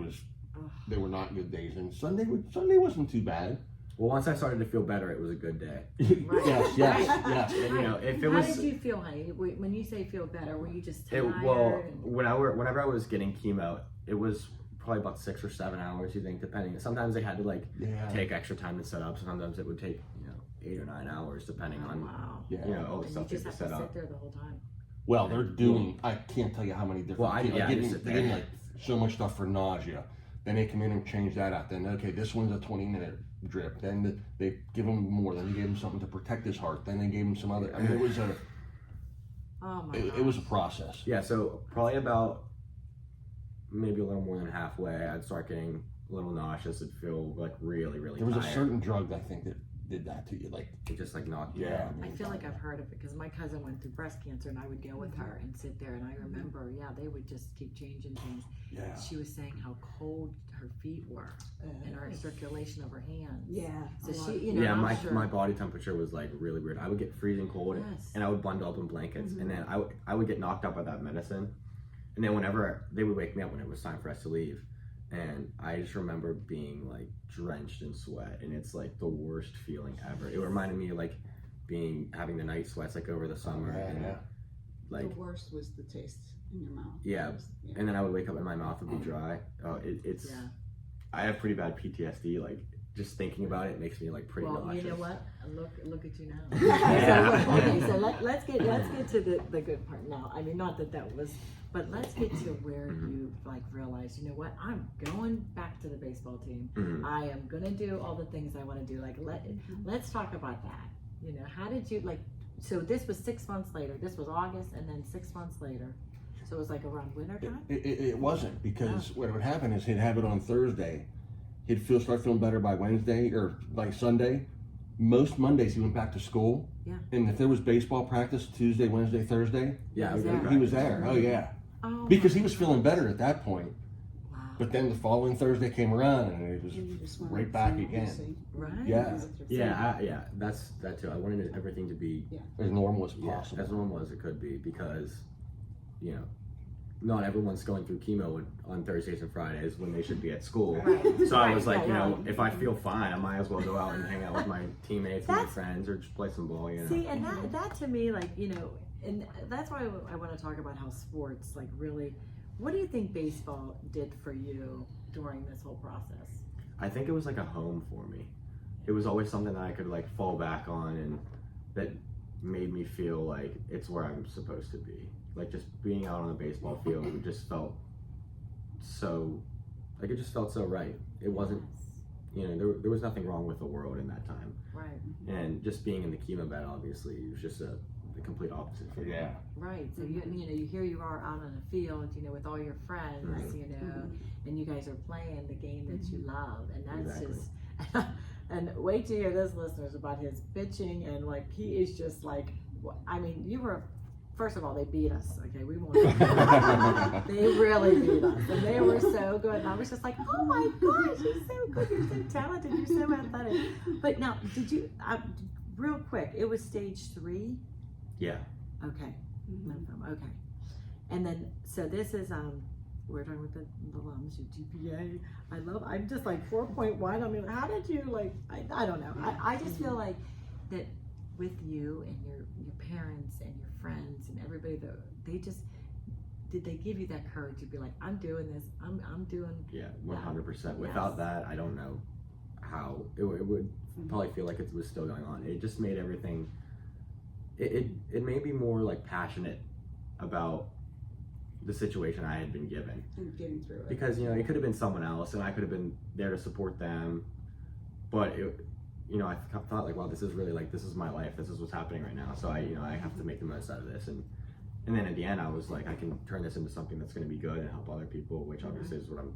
Speaker 2: Ugh.
Speaker 5: they were not good days. And Sunday wasn't too bad.
Speaker 3: Well, once I started to feel better, it was a good day.
Speaker 2: Right.
Speaker 5: yes.
Speaker 3: And, you know, if it
Speaker 2: How
Speaker 3: was,
Speaker 2: did you feel, honey? When you say feel better, were you just tired? and-
Speaker 3: whenever I was getting chemo, it was probably about 6 or 7 hours. You think, depending. Sometimes they had to like
Speaker 5: Yeah.
Speaker 3: take extra time to set up. Sometimes it would take 8 or 9 hours, depending on
Speaker 2: Wow.
Speaker 5: Yeah.
Speaker 3: all the
Speaker 2: And
Speaker 3: stuff
Speaker 2: you
Speaker 3: they
Speaker 2: just
Speaker 3: have
Speaker 2: have
Speaker 3: to
Speaker 2: to
Speaker 3: set
Speaker 2: sit
Speaker 3: up.
Speaker 2: there the whole time.
Speaker 5: Well, they're doing, I can't tell you how many different,
Speaker 3: Well, I
Speaker 5: they're
Speaker 3: just
Speaker 5: getting,
Speaker 3: sit
Speaker 5: they're
Speaker 3: there.
Speaker 5: getting like so much stuff for nausea. Then they come in and change that out. Then, okay, this one's a 20-minute drip. Then they give him more. Then they gave him something to protect his heart. Then they gave him some other, I mean, it was a process.
Speaker 3: Yeah, so probably about maybe a little more than halfway, I'd start getting a little nauseous. It'd feel like really, really
Speaker 5: There was a
Speaker 3: tired.
Speaker 5: certain drug, I think, that did that to you. Like,
Speaker 3: It just like knocked you
Speaker 5: Yeah.
Speaker 3: out.
Speaker 2: I feel like I've heard of it because my cousin went through breast cancer and I would go with her and sit there and I remember, they would just keep changing things.
Speaker 5: yeah.
Speaker 2: She was saying how cold her feet were and her circulation of her hands.
Speaker 4: Yeah.
Speaker 2: So
Speaker 4: a lot.
Speaker 2: she, you know,
Speaker 3: Yeah,
Speaker 2: I'm
Speaker 3: my
Speaker 2: sure.
Speaker 3: my body temperature was like really weird. I would get freezing cold,
Speaker 2: Yes.
Speaker 3: and I would bundle up in blankets, and then I would get knocked out by that medicine, and then whenever they would wake me up when it was time for us to leave, and I just remember being like drenched in sweat, and it's like the worst feeling ever. It reminded me of like having the night sweats like over the summer, and like
Speaker 4: The worst was the taste in your mouth.
Speaker 3: Yeah. and then I would wake up and my mouth would be dry. Oh, it's
Speaker 2: Yeah.
Speaker 3: I have pretty bad PTSD. Like just thinking about it makes me like pretty
Speaker 2: Well,
Speaker 3: nauseous.
Speaker 2: you know what? Look at you now.
Speaker 3: Yeah.
Speaker 2: So, okay, so let's get to the good part now. I mean, not that was, but let's get to where you like realize, you know what, I'm going back to the baseball team. I am gonna do all the things I want to do. Like let's talk about that. You know, how did you like? So this was 6 months later. This was August, and then 6 months later. So it was like around winter time.
Speaker 5: It wasn't, because what would happen is he'd have it on Thursday. He'd start feeling better by Wednesday or like Sunday. Most Mondays he went back to school.
Speaker 2: Yeah.
Speaker 5: And if there was baseball practice Tuesday, Wednesday, Thursday,
Speaker 3: Yeah,
Speaker 5: he was there. Oh yeah.
Speaker 2: Oh,
Speaker 5: Because he was feeling better at that point.
Speaker 2: wow.
Speaker 5: But then the following Thursday came around and it was
Speaker 4: And you just wanted
Speaker 5: right back
Speaker 4: to
Speaker 5: again.
Speaker 4: see
Speaker 2: Right.
Speaker 5: Yeah.
Speaker 4: with your
Speaker 3: Yeah, that's that too. I wanted everything to be
Speaker 5: As normal as possible.
Speaker 3: as normal as it could be, because, you know, not everyone's going through chemo on Thursdays and Fridays when they should be at school.
Speaker 2: Right.
Speaker 3: So I was
Speaker 2: Right,
Speaker 3: like, you know,
Speaker 2: right.
Speaker 3: if I feel fine, I might as well go out and hang out with my teammates and my friends, or just play some ball, you know.
Speaker 2: See, and that to me, like, you know, and that's why I want to talk about how sports, like, really, what do you think baseball did for you during this whole process?
Speaker 3: I think it was like a home for me. It was always something that I could like fall back on, and that made me feel like it's where I'm supposed to be. Like just being out on a baseball field, it just felt so, like it just felt so right. It wasn't, you know, there was nothing wrong with the world in that time.
Speaker 2: Right.
Speaker 3: And just being in the chemo bed, obviously, it was just the complete opposite for me.
Speaker 5: Yeah.
Speaker 2: Right. So you know, here you are out on the field, you know, with all your friends, you know, and you guys are playing the game that you love, and that's just. And wait till you hear this, listeners, about his pitching, and like he is just like, I mean, you were. First of all, they beat us. Okay, we won. They really beat us, and they were so good. And I was just like, "Oh my gosh, you're so good! You're so talented! You're so athletic." But now, did you? Real quick, it was stage 3.
Speaker 3: Yeah.
Speaker 2: Okay. Okay. And then, so this is we're talking with the alums, your GPA. I'm just like 4.1. I mean, how did you like? I don't know. I just feel like that with you and your parents and your friends and everybody, did they give you that courage to be like, I'm doing this, I'm doing.
Speaker 3: Yeah, 100%. Without that, I don't know how it would probably feel like it was still going on. It just made everything. It made me more like passionate about the situation I had been given,
Speaker 4: and getting through it.
Speaker 3: because, you know, it could have been someone else, and I could have been there to support them, but it. You know, I thought like, wow, this is really like, this is my life. This is what's happening right now. So I have to make the most out of this. And then at the end, I was like, I can turn this into something that's going to be good and help other people, which obviously is what I'm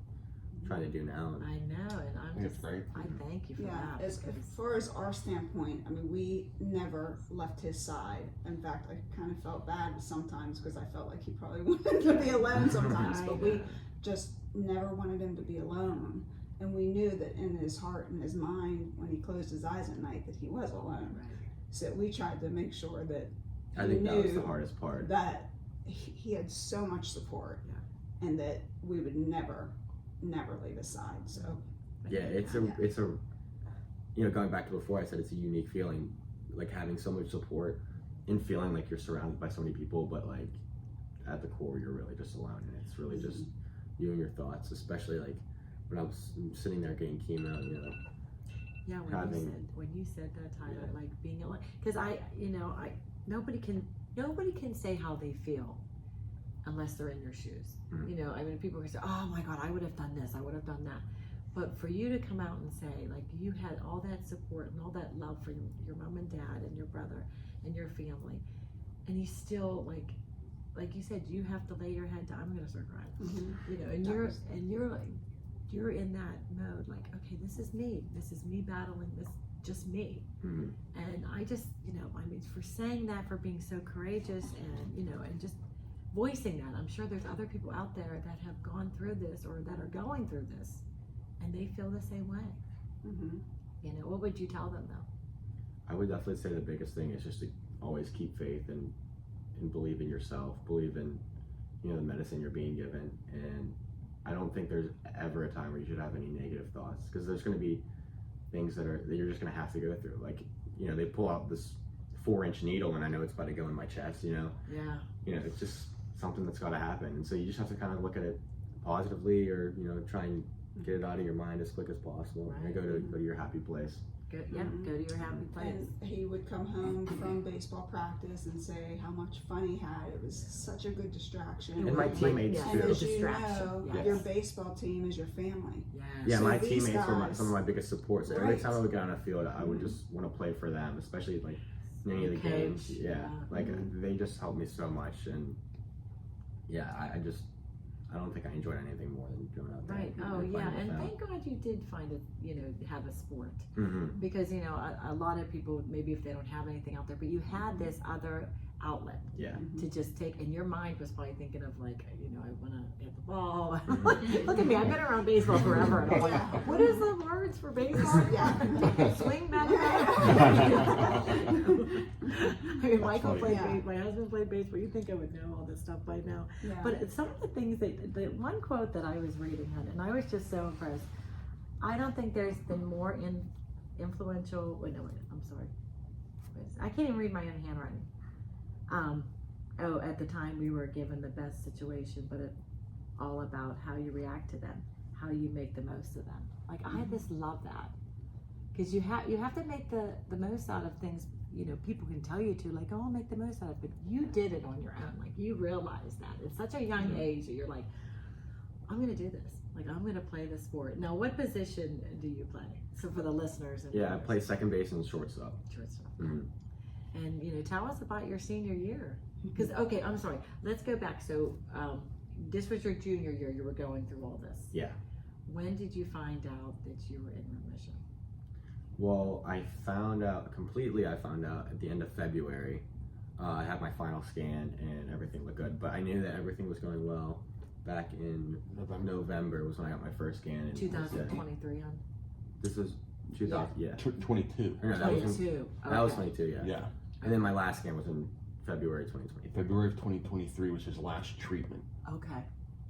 Speaker 3: trying to do now.
Speaker 2: I know, and I'm
Speaker 5: That's
Speaker 2: just,
Speaker 5: great.
Speaker 2: I thank you for
Speaker 4: Yeah,
Speaker 2: that.
Speaker 4: as far as our standpoint, I mean, we never left his side. In fact, I kind of felt bad sometimes because I felt like he probably wanted to be alone sometimes, but we just never wanted him to be alone. And we knew that in his heart and his mind, when he closed his eyes at night, that he was alone.
Speaker 2: Right.
Speaker 4: So we tried to make sure that
Speaker 3: I think that was the hardest part.
Speaker 4: that he had so much support, and that we would never leave his side. So
Speaker 3: Yeah, it's a, you know, going back to before, I said it's a unique feeling, like having so much support and feeling like you're surrounded by so many people, but like at the core, you're really just alone, and it's really just you and your thoughts, especially like when I was sitting there getting chemo, you know.
Speaker 2: Yeah, when you said that, Tyler, like being alone, because nobody can say how they feel unless they're in your shoes. You know, I mean, people can say, "Oh my God, I would have done this, I would have done that," but for you to come out and say, like, you had all that support and all that love for your mom and dad and your brother and your family, and you still like you said, you have to lay your head down. I'm gonna start crying. You know, and you're like. You're in that mode, like, okay, this is me battling this, just me. And I just, you know, I mean, for saying that, for being so courageous, and, you know, and just voicing that, I'm sure there's other people out there that have gone through this or that are going through this, and they feel the same way. You know, what would you tell them though?
Speaker 3: I would definitely say the biggest thing is just to always keep faith and believe in yourself, believe in, you know, the medicine you're being given. And I don't think there's ever a time where you should have any negative thoughts, because there's going to be things that you're just going to have to go through. Like, you know, they pull out this 4-inch needle and I know it's about to go in my chest, you know.
Speaker 2: Yeah.
Speaker 3: You know, it's just something that's got to happen. And so you just have to kind of look at it positively, or, you know, try and get it out of your mind as quick as possible, and go to your happy place.
Speaker 2: Go to your happy place.
Speaker 4: And he would come home from baseball practice and say how much fun he had. It was such a good distraction.
Speaker 3: And my teammates
Speaker 2: yeah,
Speaker 4: And
Speaker 3: too.
Speaker 4: as you
Speaker 2: Distraction,
Speaker 4: know,
Speaker 2: yes.
Speaker 4: your baseball team is your family.
Speaker 2: Yes.
Speaker 3: Yeah,
Speaker 4: So
Speaker 3: my
Speaker 4: these
Speaker 3: teammates were
Speaker 4: guys-
Speaker 3: some of my biggest supports. Every
Speaker 4: Right.
Speaker 3: time I would get on a field, I would just want to play for them, especially like in any of the
Speaker 2: Coach,
Speaker 3: games. Yeah,
Speaker 2: yeah.
Speaker 3: like
Speaker 4: Mhm.
Speaker 3: they just helped me so much, and yeah, I don't think I enjoyed anything more than going out there.
Speaker 2: Right. Oh, yeah. And
Speaker 3: them.
Speaker 2: thank God you did find have a sport.
Speaker 3: Mm-hmm.
Speaker 2: Because, a lot of people, maybe if they don't have anything out there, but you had this other outlet
Speaker 3: Yeah.
Speaker 2: to just take, and your mind was probably thinking of like, I want to hit the ball.
Speaker 3: Mhm.
Speaker 2: Look at me, I've been around baseball forever. And I'm like,
Speaker 4: Yeah.
Speaker 2: what is the words for baseball?
Speaker 4: Yeah.
Speaker 2: Swing that. I mean, Michael
Speaker 5: funny.
Speaker 2: played
Speaker 4: Yeah.
Speaker 2: my husband played baseball. You think I would know all this stuff by now.
Speaker 4: Yeah.
Speaker 2: But some of the things the one quote that I was reading, and I was just so impressed. I don't think there's been more influential. Wait, I'm sorry. I can't even read my own handwriting. At the time we were given the best situation, but it's all about how you react to them, how you make the most of them. Like I just love that, because you have to make the most out of things. People can tell you to, like, oh, make the most out of it, but you did it on your own. Like you realize that at such a young age that you're like, I'm gonna do this. Like I'm gonna play this sport. Now, what position do you play? So for the listeners. And
Speaker 3: Yeah, I play second base and shortstop.
Speaker 2: Shortstop.
Speaker 3: Mhm.
Speaker 2: And tell us about your senior year. Because I'm sorry. Let's go back. So this was your junior year. You were going through all this.
Speaker 3: Yeah.
Speaker 2: When did you find out that you were in remission?
Speaker 3: Well, I found out at the end of February. I had my final scan and everything looked good, but I knew that everything was going well. Back in November was when I got my first scan. And
Speaker 2: 2023 on.
Speaker 3: This was 2000. Yeah.
Speaker 5: 22.
Speaker 3: No, that was
Speaker 2: 22.
Speaker 3: that was
Speaker 2: Okay.
Speaker 3: 22. Yeah.
Speaker 5: Yeah.
Speaker 3: And then my last scan was in February 2023.
Speaker 5: February of 2023 was his last treatment.
Speaker 2: Okay.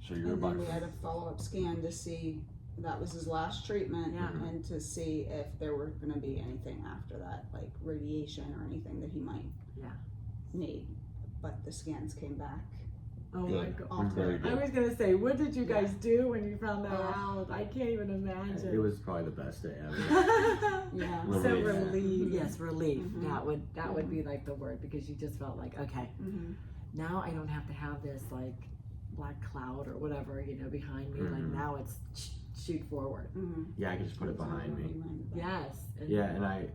Speaker 5: So you're
Speaker 4: And
Speaker 5: about
Speaker 4: then we had a follow-up scan to see that was his last treatment,
Speaker 2: Yeah.
Speaker 4: and to see if there were going to be anything after that, like radiation or anything that he might need. But the scans came back.
Speaker 2: Oh my
Speaker 5: Good.
Speaker 2: God.
Speaker 4: Awful.
Speaker 5: Very
Speaker 2: I
Speaker 5: good.
Speaker 2: was gonna say, what did you guys
Speaker 4: Yeah.
Speaker 2: do when you found that out? I can't even imagine.
Speaker 3: It was probably the best day ever.
Speaker 4: Yeah.
Speaker 2: So
Speaker 5: Relief.
Speaker 2: relief,
Speaker 4: Mhm.
Speaker 2: yes, relief.
Speaker 4: Mhm.
Speaker 2: That would be like the word, because you just felt like, okay,
Speaker 4: Mm-hmm.
Speaker 2: now I don't have to have this like black cloud or whatever behind me. Like
Speaker 3: Mhm.
Speaker 2: now it's shoot forward.
Speaker 4: Mm-hmm.
Speaker 3: Yeah, I could just put it behind me.
Speaker 2: Yes. And
Speaker 3: Yeah, and I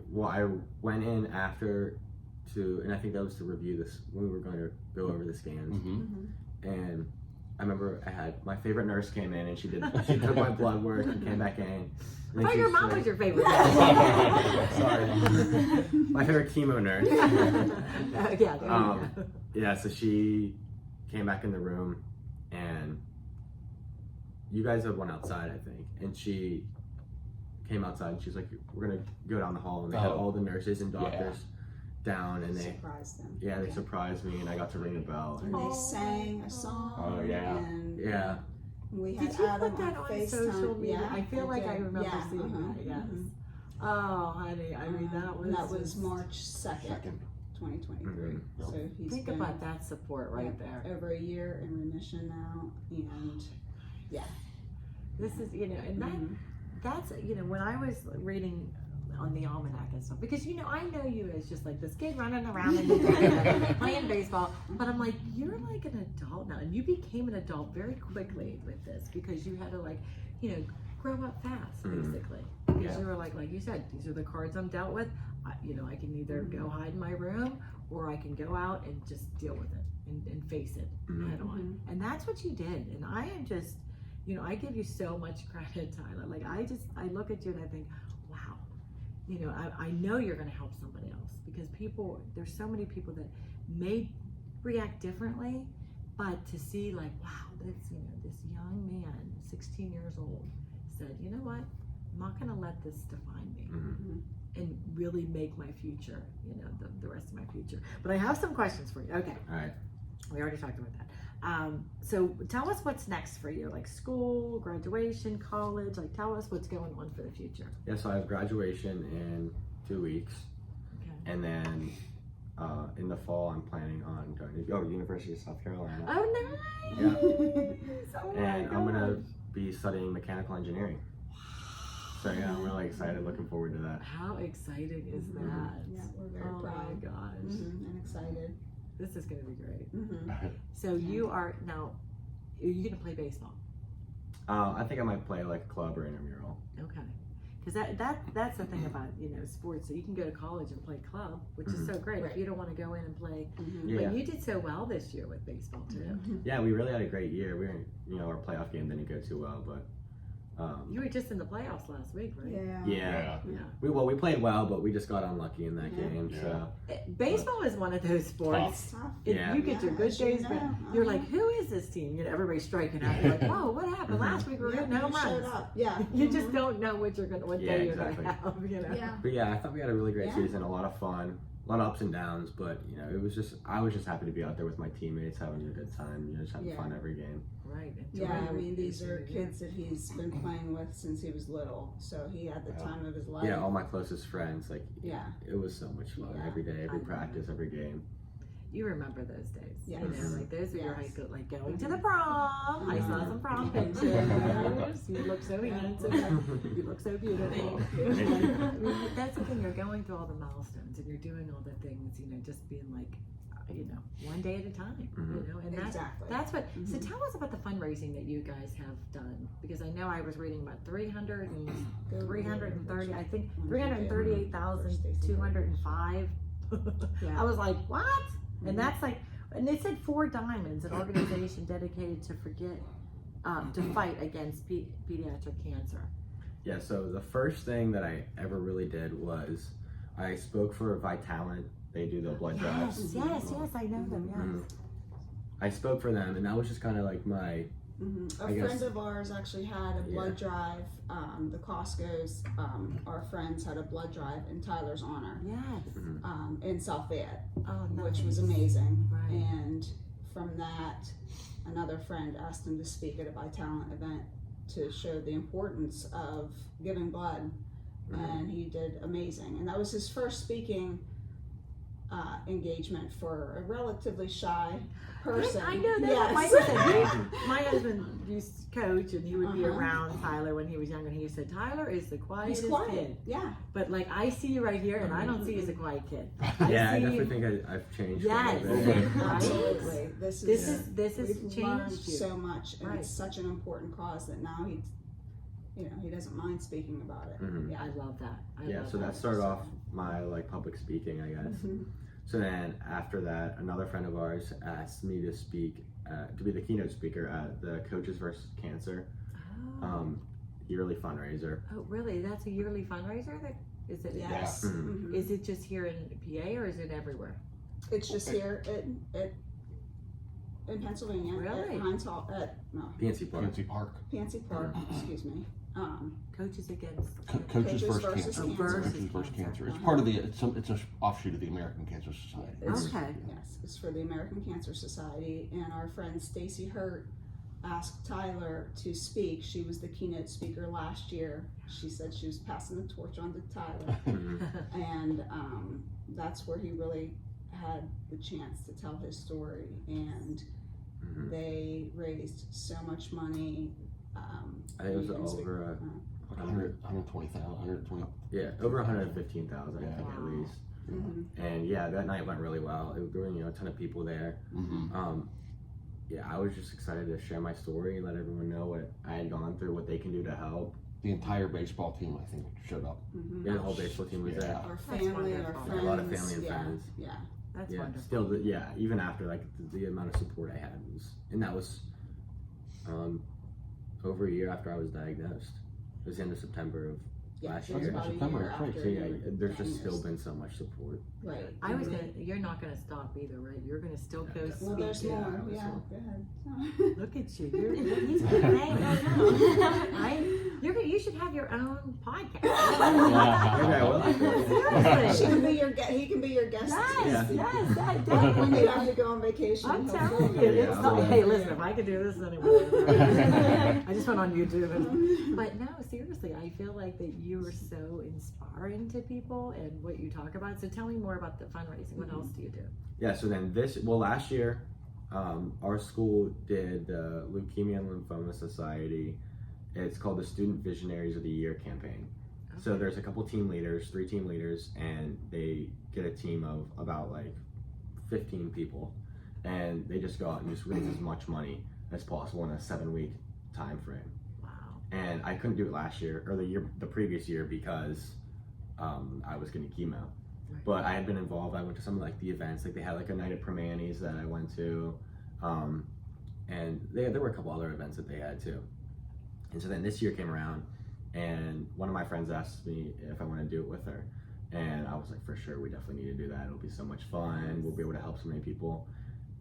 Speaker 3: went in after and I think that was to review this when we were going to go over the scans.
Speaker 5: Mm-hmm.
Speaker 3: And I remember my favorite nurse came in and she took my blood work and came back in. And
Speaker 2: I
Speaker 3: then
Speaker 2: thought
Speaker 3: she
Speaker 2: your mom
Speaker 3: said-
Speaker 2: was your favorite.
Speaker 3: Sorry. My favorite chemo nurse.
Speaker 2: Yeah, there you
Speaker 3: Um,
Speaker 2: go.
Speaker 3: Yeah, so she came back in the room and you guys had one outside, I think. And she came outside and she's like, we're gonna go down the hall, and they had
Speaker 5: Oh.
Speaker 3: all the nurses and doctors down, and they
Speaker 4: surprised them.
Speaker 3: they surprised me, and I got to ring the bell.
Speaker 4: And they sang a song.
Speaker 5: Oh, yeah.
Speaker 4: And
Speaker 3: Yeah.
Speaker 4: we had
Speaker 2: Did you
Speaker 4: Adam
Speaker 2: put that on
Speaker 4: FaceTime.
Speaker 2: social media?
Speaker 4: Yeah,
Speaker 2: I feel like I
Speaker 4: did.
Speaker 2: remember
Speaker 4: Yeah,
Speaker 2: seeing
Speaker 4: uh-huh,
Speaker 2: that. Yes.
Speaker 4: mhm.
Speaker 2: Oh, honey, I mean that was.
Speaker 4: that was
Speaker 2: just-
Speaker 4: March 2nd, 2023.
Speaker 3: Mhm.
Speaker 4: So he's
Speaker 2: Think
Speaker 4: been
Speaker 2: about that support right
Speaker 4: yeah,
Speaker 2: there.
Speaker 4: over a year in remission now, and
Speaker 2: This is, and
Speaker 4: mhm.
Speaker 2: that's, when I was reading on the almanac and stuff, because I know you as just like this kid running around and playing baseball, but I'm like, you're like an adult now, and you became an adult very quickly with this, because you had to grow up fast,
Speaker 3: Mhm.
Speaker 2: basically, because
Speaker 3: Yeah.
Speaker 2: you were like you said, these are the cards I'm dealt with. I can either go hide in my room, or I can go out and just deal with it and face it
Speaker 3: Mhm.
Speaker 2: head on, and that's what you did. And I am just, I give you so much credit, Tyler. Like I look at you and I think, wow, I know you're going to help somebody else, because there's so many people that may react differently, but to see like, wow, this young man, 16 years old, said, you know what, I'm not going to let this define me.
Speaker 3: Mhm.
Speaker 2: And really make my future, the rest of my future. But I have some questions for you. Okay.
Speaker 3: All right.
Speaker 2: We already talked about that. So tell us what's next for you, like school, graduation, college. Like tell us what's going on for the future.
Speaker 3: Yeah, so I have graduation in 2 weeks,
Speaker 2: Okay.
Speaker 3: and then in the fall I'm planning on going to University of South Carolina,
Speaker 2: Oh, nice.
Speaker 3: Yeah.
Speaker 2: Oh, my
Speaker 3: and I'm gonna
Speaker 2: gosh.
Speaker 3: be studying mechanical engineering. So yeah, I'm really excited, looking forward to that.
Speaker 2: How exciting is
Speaker 4: Mhm.
Speaker 2: that?
Speaker 4: Yeah, we're very
Speaker 2: Oh
Speaker 4: proud.
Speaker 2: my gosh.
Speaker 4: And excited.
Speaker 2: This is going to be great.
Speaker 4: Mm-hmm.
Speaker 2: So you are now, are you going to play baseball?
Speaker 3: I think I might play like a club or intramural.
Speaker 2: Okay. Because that's the thing about, sports. So you can go to college and play club, which is so great.
Speaker 4: Right.
Speaker 2: If you don't want to go in and play.
Speaker 4: Mm-hmm.
Speaker 3: Yeah.
Speaker 2: But you did so well this year with baseball too.
Speaker 3: Yeah, we really had a great year. We were, our playoff game didn't go too well, but
Speaker 2: You were just in the playoffs last week, right?
Speaker 4: Yeah.
Speaker 3: yeah. We played well, but we just got unlucky in that game.
Speaker 5: Yeah.
Speaker 3: So
Speaker 2: Baseball is one of those sports.
Speaker 4: Tough.
Speaker 3: Yeah.
Speaker 2: You get your good
Speaker 4: as you
Speaker 2: days, but
Speaker 4: know.
Speaker 2: you're like, who is this team? Everybody's striking out. You're like, whoa, what happened? Last week we were
Speaker 4: Yeah,
Speaker 2: hitting home
Speaker 4: you showed
Speaker 2: runs.
Speaker 4: up. Yeah.
Speaker 2: You just don't know what
Speaker 3: Yeah,
Speaker 2: day you're
Speaker 3: exactly.
Speaker 2: gonna have.
Speaker 4: Yeah.
Speaker 3: But yeah, I thought we had a really great
Speaker 4: Yeah.
Speaker 3: season, a lot of fun, a lot of ups and downs. But I was just happy to be out there with my teammates, having a good time, just having
Speaker 4: Yeah.
Speaker 3: fun every game.
Speaker 2: Right.
Speaker 4: Yeah, I mean, these
Speaker 2: Enjoy
Speaker 4: are
Speaker 2: it.
Speaker 4: kids that he's been playing with since he was little, so he had the time of his life.
Speaker 3: Yeah, all my closest friends,
Speaker 4: Yeah.
Speaker 3: it was so much fun
Speaker 4: Yeah.
Speaker 3: every day,
Speaker 2: I
Speaker 3: every
Speaker 2: know.
Speaker 3: practice, every game.
Speaker 2: You remember those days.
Speaker 4: Yes.
Speaker 2: Like those are your high
Speaker 4: Yes.
Speaker 2: school, like going to the prom. I saw some prom
Speaker 3: Mhm.
Speaker 2: pictures. You look so handsome. You look so beautiful. I mean, that's the thing. You're going through all the milestones and you're doing all the things. Just being like, one day at a time.
Speaker 3: Mhm.
Speaker 2: And
Speaker 4: Exactly.
Speaker 2: that's what. So
Speaker 4: Mhm.
Speaker 2: tell us about the fundraising that you guys have done, because I know I was reading about 330. I think 338,205.
Speaker 4: Yeah.
Speaker 2: I was like, what? And that's like, and they said 4 Diamonds, an organization dedicated to to fight against pediatric cancer.
Speaker 3: Yeah, so the first thing that I ever really did was I spoke for Vitalent. They do the blood drives.
Speaker 2: Yes, I know them. Yes.
Speaker 3: Mhm. I spoke for them, and that was just kind of like my
Speaker 4: Mm-hmm.
Speaker 3: I
Speaker 4: A
Speaker 3: guess-
Speaker 4: friend of ours actually had a blood drive. The Costco's, our friends had a blood drive in Tyler's honor
Speaker 2: Yes.
Speaker 4: in South Fayette,
Speaker 2: Oh, nice.
Speaker 4: which was amazing.
Speaker 2: Right.
Speaker 4: And from that, another friend asked him to speak at a Vitalent event to show the importance of giving blood, and he did amazing. And that was his first speaking engagement for a relatively shy person.
Speaker 2: I know that's
Speaker 4: Yes.
Speaker 2: what Michael said. My husband used to coach, and he would be
Speaker 4: Uh-huh.
Speaker 2: around Tyler when he was younger. And he said, "Tyler is the quietest
Speaker 4: He's quiet.
Speaker 2: kid."
Speaker 4: Yeah.
Speaker 2: But like I see you right here, and I don't see you as a quiet kid.
Speaker 3: Yeah, I
Speaker 2: see
Speaker 3: definitely
Speaker 2: you-
Speaker 3: think I've changed
Speaker 2: Yes.
Speaker 3: a little bit.
Speaker 2: Right.
Speaker 4: Absolutely. This
Speaker 2: This
Speaker 4: is
Speaker 2: has
Speaker 4: we've learned
Speaker 2: changed you.
Speaker 4: so much, and
Speaker 2: Right.
Speaker 4: it's such an important cause that now he doesn't mind speaking about it.
Speaker 3: Mhm.
Speaker 2: I love that.
Speaker 3: Yeah, so that started off my public speaking, I guess.
Speaker 4: Mhm.
Speaker 3: So then after that, another friend of ours asked me to speak, to be the keynote speaker at the Coaches vs. Cancer
Speaker 2: Oh.
Speaker 3: yearly fundraiser.
Speaker 2: Oh, really? That's a yearly fundraiser? Is it?
Speaker 4: Yes.
Speaker 3: Mhm.
Speaker 4: Mhm.
Speaker 2: Is it just here in PA or is it everywhere?
Speaker 4: It's just here in Pennsylvania
Speaker 2: Really?
Speaker 4: at Heinz Hall
Speaker 3: PNC Park.
Speaker 5: Quincy Park.
Speaker 4: Fancy Park. Excuse me.
Speaker 2: Coaches against.
Speaker 5: Coaches
Speaker 4: Coaches
Speaker 5: versus
Speaker 4: versus
Speaker 5: Cancer.
Speaker 4: Cancer.
Speaker 5: Coaches
Speaker 2: Versus
Speaker 5: versus
Speaker 2: Cancer.
Speaker 5: Cancer. It's part of the. It's an offshoot of the American Cancer Society.
Speaker 4: It's-
Speaker 2: Okay.
Speaker 4: Yes, it's for the American Cancer Society, and our friend Stacy Hurt asked Tyler to speak. She was the keynote speaker last year. She said she was passing the torch on to Tyler,
Speaker 3: Mhm.
Speaker 4: and that's where he really had the chance to tell his story. And
Speaker 3: Mhm.
Speaker 4: they raised so much money.
Speaker 3: I think it was
Speaker 4: he didn't speak-
Speaker 3: over
Speaker 5: 120,000, 120.
Speaker 3: over 115,000, I think,
Speaker 2: Wow.
Speaker 3: at least.
Speaker 4: Mhm.
Speaker 3: And yeah, that night went really well. There were a ton of people there.
Speaker 5: Mm-hmm.
Speaker 3: Yeah, I was just excited to share my story and let everyone know what I had gone through, what they can do to help.
Speaker 5: The entire baseball team, I think, showed up.
Speaker 4: Mhm.
Speaker 3: Yeah, the whole baseball team was there.
Speaker 4: Our family, our
Speaker 2: wonderful.
Speaker 4: friends.
Speaker 3: A lot of family and
Speaker 4: yeah,
Speaker 3: friends.
Speaker 4: Yeah.
Speaker 2: That's
Speaker 3: Yeah,
Speaker 2: wonderful.
Speaker 3: still, even after the amount of support I had and that was over a year after I was diagnosed. It was the end of September of
Speaker 4: Yeah,
Speaker 3: last
Speaker 4: it was
Speaker 3: year.
Speaker 4: about a
Speaker 5: September,
Speaker 4: year
Speaker 5: that's right.
Speaker 4: after
Speaker 3: So yeah,
Speaker 4: you were
Speaker 3: there's just still
Speaker 4: diagnosed.
Speaker 3: been so much support.
Speaker 4: Right.
Speaker 2: I was
Speaker 4: Mhm.
Speaker 2: you're not gonna stop either, right? You're gonna still go
Speaker 3: Yeah.
Speaker 4: Well,
Speaker 2: speak.
Speaker 4: there's
Speaker 3: Yeah,
Speaker 4: more.
Speaker 3: I was
Speaker 4: Yeah,
Speaker 3: so-
Speaker 4: go ahead.
Speaker 2: Look at you. He's big name. Right? You should have your own podcast.
Speaker 3: Maybe I will, actually.
Speaker 4: She can be your he can be your guest.
Speaker 2: Yes,
Speaker 3: Yeah.
Speaker 2: yes,
Speaker 4: When
Speaker 2: definitely.
Speaker 4: you have to go on vacation.
Speaker 2: I'm
Speaker 4: he'll
Speaker 2: telling
Speaker 4: fill
Speaker 2: you,
Speaker 4: in.
Speaker 2: it's
Speaker 3: Yeah,
Speaker 2: not,
Speaker 3: I'm
Speaker 2: hey,
Speaker 3: on.
Speaker 2: listen, if I could do this anyway. I just went on YouTube. But no, seriously, I feel like that you are so inspiring to people and what you talk about. So tell me more about the fundraising. What else do you do?
Speaker 3: Yeah, so then last year, our school did the Leukemia and Lymphoma Society It's called the Student Visionaries of the Year campaign. So there's a couple team leaders, 3 team leaders, and they get a team of about like 15 people, and they just go out and just raise as much money as possible in a 7-week time frame.
Speaker 2: Wow.
Speaker 3: And I couldn't do it last year or the previous year because I was getting chemo.
Speaker 2: Right.
Speaker 3: But I had been involved. I went to some of like the events, like they had like a night at Permanis that I went to, and there were a couple other events that they had too. And so then this year came around, and one of my friends asked me if I want to do it with her, and I was like, for sure, we definitely need to do that. It'll be so much fun. We'll be able to help so many people.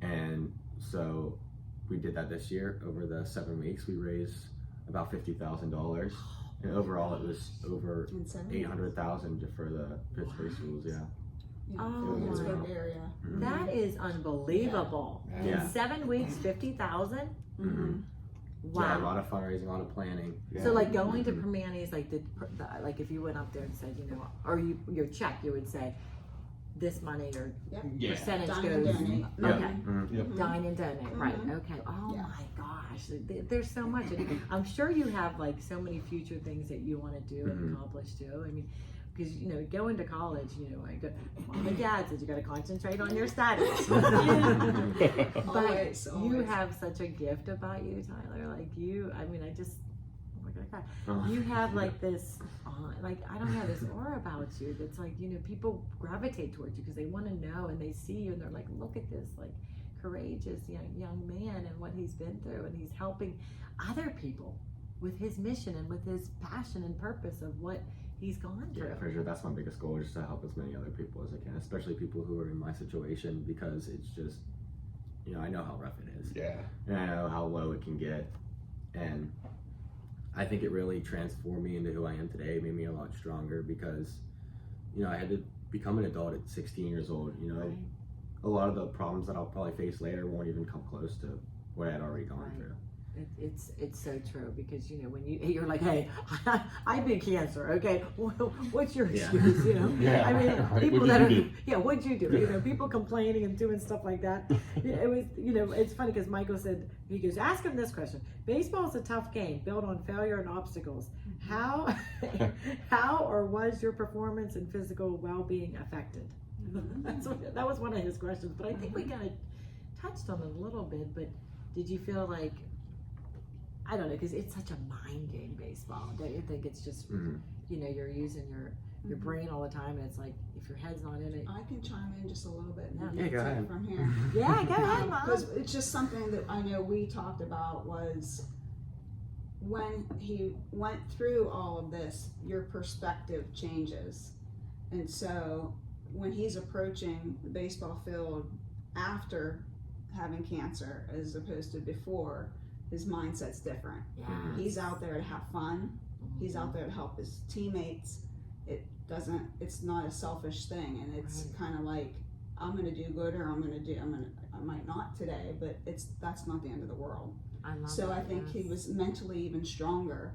Speaker 3: And so we did that this year. Over the 7 weeks, we raised about $50,000, and overall it was over $800,000 just for the Pittsburgh schools. Yeah.
Speaker 2: Oh,
Speaker 4: the Pittsburgh
Speaker 2: wow.
Speaker 4: area.
Speaker 2: That is unbelievable.
Speaker 3: Yeah.
Speaker 2: In 7 weeks, 50,000.
Speaker 4: Mm-hmm.
Speaker 2: Wow.
Speaker 3: Yeah, a lot of fundraising, a lot of planning.
Speaker 5: Yeah.
Speaker 2: So like going to Permanis, like like if you went up there and said, you know, or your check, you would say this money or
Speaker 5: Yeah.
Speaker 2: percentage
Speaker 4: Dine and
Speaker 2: goes.
Speaker 4: donate.
Speaker 3: Yeah.
Speaker 2: Okay.
Speaker 3: Mhm.
Speaker 2: Dine and donate, right? Okay. Oh
Speaker 4: Yeah.
Speaker 2: my gosh, there's so much. And I'm sure you have like so many future things that you want to do and accomplish too. I mean, because you know, going to college, you know, mom and dad said you got to concentrate on your studies. But
Speaker 4: Always,
Speaker 2: you
Speaker 4: always.
Speaker 2: have such a gift about you, Tyler. Like you, I mean, oh my God,
Speaker 3: Oh.
Speaker 2: you have like this, like I don't know, this aura about you that's like, you know, people gravitate towards you because they want to know and they see you and they're like, look at this like courageous young man and what he's been through, and he's helping other people with his mission and with his passion and purpose of what he's gone through.
Speaker 3: Yeah, for sure. That's my biggest goal, is to help as many other people as I can, especially people who are in my situation, because it's just, you know, I know how rough it is.
Speaker 5: Yeah.
Speaker 3: And I know how low it can get. And I think it really transformed me into who I am today, made me a lot stronger, because, you know, I had to become an adult at 16 years old. You know,
Speaker 2: Right.
Speaker 3: a lot of the problems that I'll probably face later won't even come close to what I had already gone
Speaker 2: Right.
Speaker 3: through.
Speaker 2: It's so true, because you know when you're like, hey, I beat cancer, okay, well, what's your
Speaker 3: Yeah.
Speaker 2: excuse, you know?
Speaker 5: Yeah,
Speaker 2: I mean,
Speaker 5: right.
Speaker 2: people
Speaker 5: What
Speaker 2: that
Speaker 5: did
Speaker 2: are,
Speaker 5: you do?
Speaker 2: yeah, what'd you do? You know, people complaining and doing stuff like that. It was, you know, it's funny because Michael said, he goes, ask him this question: baseball is a tough game built on failure and obstacles. How or was your performance and physical well-being affected? That was one of his questions, but I think we kind of touched on it a little bit. But did you feel like, I don't know, because it's such a mind game, baseball. Don't you think it's just, you know, you're using your brain all the time, and it's like if your head's not in it.
Speaker 4: I can chime in just a little bit and
Speaker 2: Yeah.
Speaker 4: maybe
Speaker 3: Yeah, go
Speaker 4: take
Speaker 3: ahead.
Speaker 4: it from here.
Speaker 2: Yeah, go ahead, Mom.
Speaker 4: Because it's just something that I know we talked about was when he went through all of this, your perspective changes. And so when he's approaching the baseball field after having cancer as opposed to before, his mindset's different.
Speaker 2: Yeah.
Speaker 4: He's out there to have fun. He's out there to help his teammates. It's not a selfish thing, and it's
Speaker 2: Right.
Speaker 4: kind of like, I'm gonna do good, or I might not today, but that's not the end of the world.
Speaker 2: I love
Speaker 4: So
Speaker 2: that,
Speaker 4: I think he
Speaker 2: yes.
Speaker 4: was mentally even stronger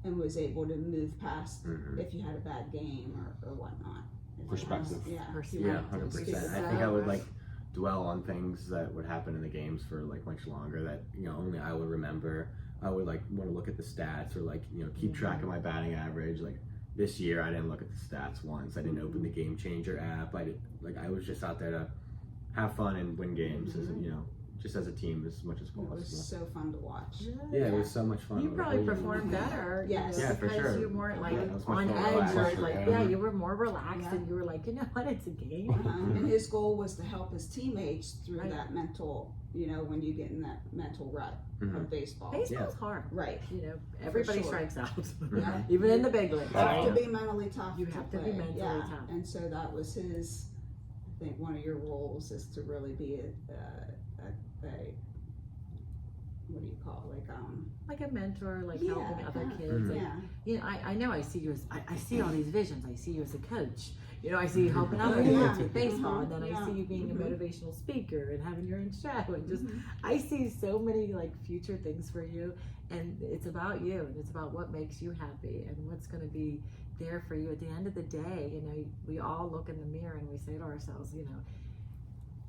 Speaker 4: and was able to move past if you had a bad game or whatnot. If you
Speaker 5: Perspective.
Speaker 4: wanna- Yeah. if you
Speaker 2: Perspective.
Speaker 3: Yeah,
Speaker 4: wanted to
Speaker 3: 100%.
Speaker 4: speak
Speaker 3: I
Speaker 4: to
Speaker 3: think
Speaker 4: that.
Speaker 3: I would like dwell on things that would happen in the games for like much longer, that, you know, only I would remember. I would like want to look at the stats, or like, you know, keep track of my batting average. Like this year, I didn't look at the stats once. I didn't open the Game Changer app. I was just out there to have fun and win games, as you know, just as a team as much as
Speaker 4: It
Speaker 3: possible.
Speaker 4: was so fun to watch.
Speaker 3: Yeah, it was so much fun.
Speaker 2: You
Speaker 3: Like,
Speaker 2: probably
Speaker 3: we-
Speaker 2: performed better,
Speaker 4: Yes.
Speaker 2: you know,
Speaker 3: Yeah, for
Speaker 2: because
Speaker 3: sure.
Speaker 2: you weren't like
Speaker 3: Yeah, it was much
Speaker 2: on
Speaker 3: more
Speaker 2: edge,
Speaker 3: relaxed.
Speaker 2: or like,
Speaker 5: Yeah.
Speaker 2: you were more relaxed,
Speaker 4: Yeah.
Speaker 2: and you were like, you know what, it's a game.
Speaker 4: And his goal was to help his teammates through
Speaker 2: Right.
Speaker 4: that mental, you know, when you get in that mental rut of baseball.
Speaker 2: Baseball's hard,
Speaker 4: Right.
Speaker 2: you know, everybody
Speaker 4: sure.
Speaker 2: strikes out,
Speaker 4: Yeah.
Speaker 2: even in the big leagues.
Speaker 4: You have to be mentally tough.
Speaker 2: You have to be
Speaker 4: play.
Speaker 2: mentally
Speaker 4: yeah.
Speaker 2: tough.
Speaker 4: And so that was his. I think one of your roles is to really be a what do you call it?
Speaker 2: Like a mentor, like
Speaker 4: Yeah,
Speaker 2: helping other
Speaker 4: yeah.
Speaker 2: kids. Like,
Speaker 4: Yeah.
Speaker 2: you know, I know I see you as, I see all these visions. I see you as a coach. You know, I see you helping other
Speaker 4: Yeah.
Speaker 2: kids with baseball, and then I
Speaker 4: Yeah.
Speaker 2: see you being a
Speaker 4: Mhm.
Speaker 2: motivational speaker and having your own show, and just,
Speaker 4: Mhm.
Speaker 2: I see so many like future things for you, and it's about you, and it's about what makes you happy and what's going to be there for you at the end of the day. You know, we all look in the mirror and we say to ourselves, you know,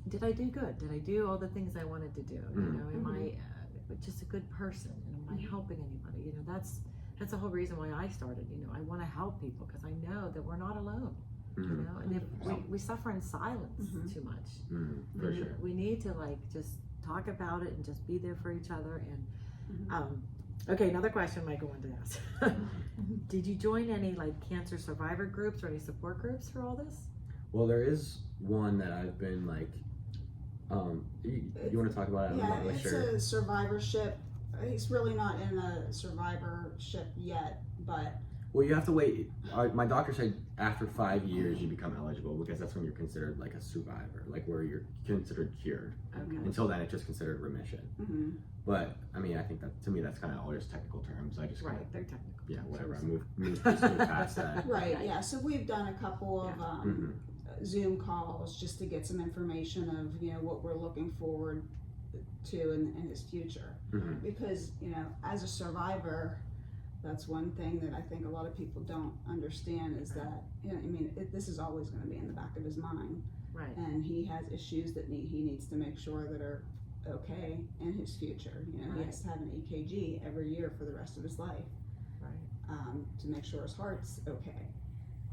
Speaker 2: did I do good? Did I do all the things I wanted to do? You know, am I just a good person, and am I helping anybody? You know, that's the whole reason why I started. You know, I want to help people because I know that we're not alone. You know, and if we suffer in silence too much.
Speaker 3: For sure.
Speaker 2: We need to like just talk about it and just be there for each other. And okay, another question Michael wanted to ask. Did you join any like cancer survivor groups or any support groups for all this?
Speaker 3: Well, there is one that I've been like, you want to talk about it? I'm
Speaker 4: Yeah,
Speaker 3: not really
Speaker 4: it's
Speaker 3: sure.
Speaker 4: a survivorship. He's really not in a survivorship yet, but
Speaker 3: Well, you have to wait. My doctor said after 5 years you become eligible because that's when you're considered like a survivor, like where you're considered cured.
Speaker 2: Okay.
Speaker 3: Until then, it's just considered remission. But I mean, I think that to me that's kind of all just technical terms. I just
Speaker 2: Right,
Speaker 3: kinda,
Speaker 2: they're technical.
Speaker 3: yeah, whatever. I
Speaker 2: terms.
Speaker 3: move past that.
Speaker 4: right, yeah. So we've done a couple of Zoom calls just to get some information of what we're looking forward to in his future, because as a survivor, that's one thing that I think a lot of people don't understand is that this is always going to be in the back of his mind,
Speaker 2: Right.
Speaker 4: and he has issues that he needs to make sure that are okay in his future. He has to have an EKG every year for the rest of his life,
Speaker 2: Right.
Speaker 4: to make sure his heart's okay.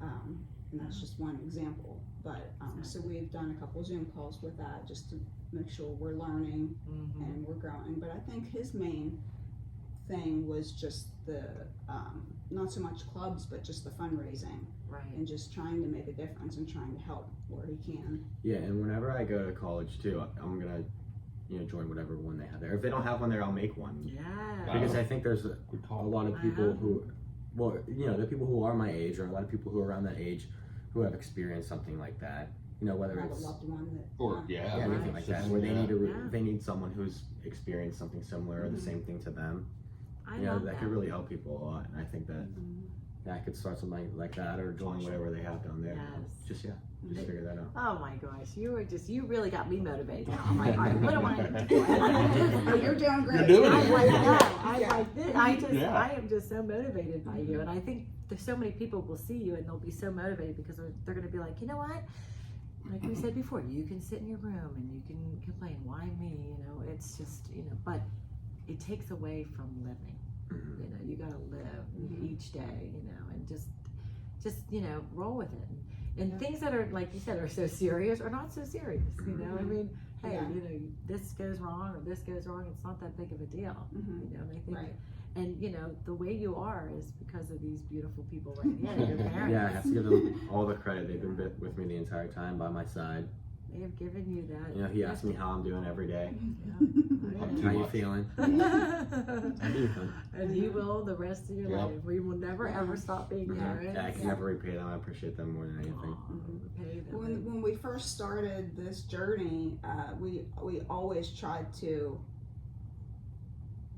Speaker 4: And that's just one example. But so we've done a couple Zoom calls with that just to make sure we're learning and we're growing. But I think his main thing was just the not so much clubs, but just the fundraising
Speaker 2: Right.
Speaker 4: and just trying to make a difference and trying to help where he can.
Speaker 3: Yeah, and whenever I go to college too, I'm gonna join whatever one they have there. If they don't have one there, I'll make one.
Speaker 2: Yeah.
Speaker 3: Because I think there's a lot of people
Speaker 2: Wow.
Speaker 3: who, well, the people who are my age or a lot of people who are around that age who have experienced something like that. Whether
Speaker 4: Have a
Speaker 3: it's
Speaker 4: loved one that
Speaker 5: Or
Speaker 3: yeah,
Speaker 2: Right.
Speaker 3: anything like that, where they they need someone who's experienced something similar or the same thing to them.
Speaker 2: I love
Speaker 3: that could really help people a lot, and I think that I could start something like that or join whatever they have down there.
Speaker 2: Yes.
Speaker 3: Just figure that out.
Speaker 2: Oh my gosh, you really got me motivated. I'm like, all right, what am I gonna do?
Speaker 4: But you're doing great.
Speaker 5: You're doing it.
Speaker 2: I'm like that. I'm
Speaker 4: Yeah.
Speaker 2: like this. I am just so motivated by you, and I think there's so many people will see you and they'll be so motivated because they're going to be like, you know what? Like we said before, you can sit in your room and you can complain, why me? It's just but it takes away from living. You got to live each day, and just roll with it. And things that are, like you said, are so serious or not so serious, I mean, hey, this goes wrong or this goes wrong, it's not that big of a deal, and I think, and the way you are is because of these beautiful people right here, your parents.
Speaker 3: Yeah, I have to give them all the credit. They've been with me the entire time by my side.
Speaker 2: They have given you that.
Speaker 3: He asks me how I'm doing every day.
Speaker 2: Yeah.
Speaker 3: How you feeling?
Speaker 2: And you will the rest of your life. We will never ever stop being parents.
Speaker 3: I can never repay them. I appreciate them more than anything.
Speaker 2: Repay them.
Speaker 4: When we first started this journey, we always tried to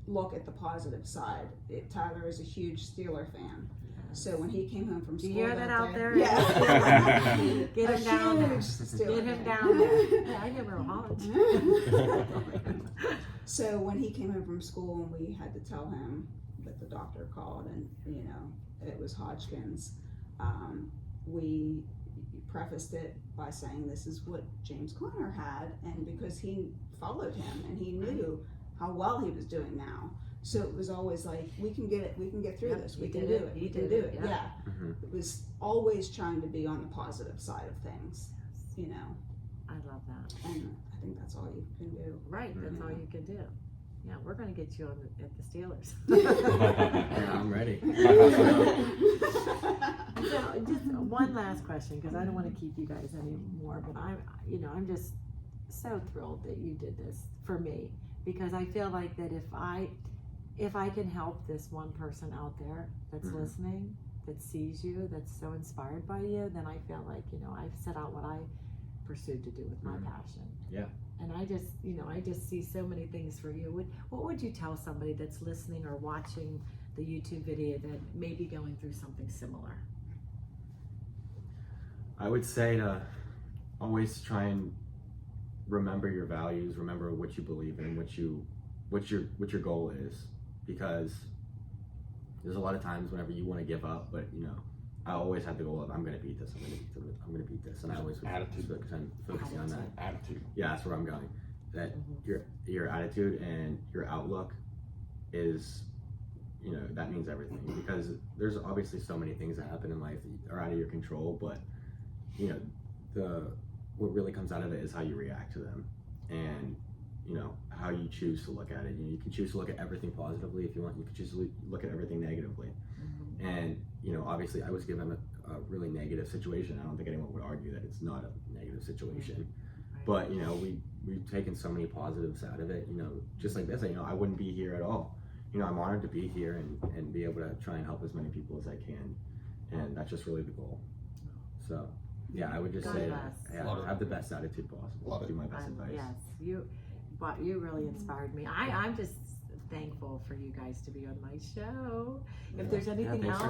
Speaker 4: look at the positive side. Tyler is a huge Steeler fan. So when he came home from
Speaker 2: Do
Speaker 4: school,
Speaker 2: you hear that out
Speaker 4: day,
Speaker 2: there?
Speaker 4: Yeah.
Speaker 2: Get him down there. Get him down there. Yeah, I never apologize.
Speaker 4: So when he came home from school and we had to tell him that the doctor called and it was Hodgkin's, we prefaced it by saying this is what James Conner had, and because he followed him and he knew how well he was doing now. So it was always like, we can get through this. We can do it. We can do it. Yeah. It was always trying to be on the positive side of things,
Speaker 2: I love that.
Speaker 4: and I think that's all you can do.
Speaker 2: Right, that's all you can do. Yeah, we're going to get you at the Steelers.
Speaker 3: Yeah, I'm ready.
Speaker 2: So, just one last question, because I don't want to keep you guys anymore, but I'm just so thrilled that you did this for me, because I feel like that if I can help this one person out there that's listening, that sees you, that's so inspired by you, then I feel like, I've set out what I pursued to do with my passion.
Speaker 3: Yeah.
Speaker 2: And I just see so many things for you. What would you tell somebody that's listening or watching the YouTube video that may be going through something similar?
Speaker 3: I would say to always try and remember your values, remember what you believe in, what your goal is, because there's a lot of times whenever you want to give up, but I always had the goal of I'm going to beat this, I'm going to beat this, and I always was
Speaker 5: Attitude.
Speaker 3: focusing on that.
Speaker 5: Attitude.
Speaker 3: Yeah, that's where I'm going. that your attitude and your outlook is, that means everything, because there's obviously so many things that happen in life that are out of your control, but what really comes out of it is how you react to them, and how you choose to look at it. You can choose to look at everything positively if you want. You can choose to look at everything negatively. And obviously I was given a really negative situation. I don't think anyone would argue that it's not a negative situation, but we've taken so many positives out of it. Just like this, I wouldn't be here at all. I'm honored to be here and be able to try and help as many people as I can, and that's just really the goal. So yeah, I would just say have the best attitude possible. Do my best advice.
Speaker 2: Yes, you really inspired me. I'm just thankful for you guys to be on my show. If there's anything else,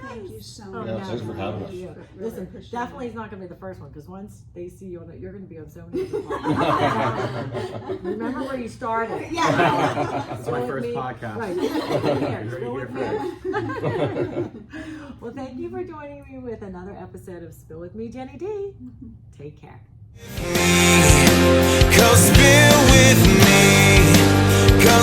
Speaker 4: Thank you so
Speaker 2: Oh,
Speaker 4: much.
Speaker 5: Yeah, thanks for having us.
Speaker 4: Really
Speaker 2: Listen,
Speaker 4: appreciate
Speaker 2: definitely
Speaker 4: it.
Speaker 2: it's not going to be the first one, because once they see you on it, you're going to be on so many other podcasts. Remember where you started.
Speaker 4: Yeah.
Speaker 3: It's my first podcast.
Speaker 2: Right.
Speaker 3: You heard it here
Speaker 2: Well, thank you for joining me with another episode of Spill With Me, Jenny D. Take care.
Speaker 1: Come spill with me. Come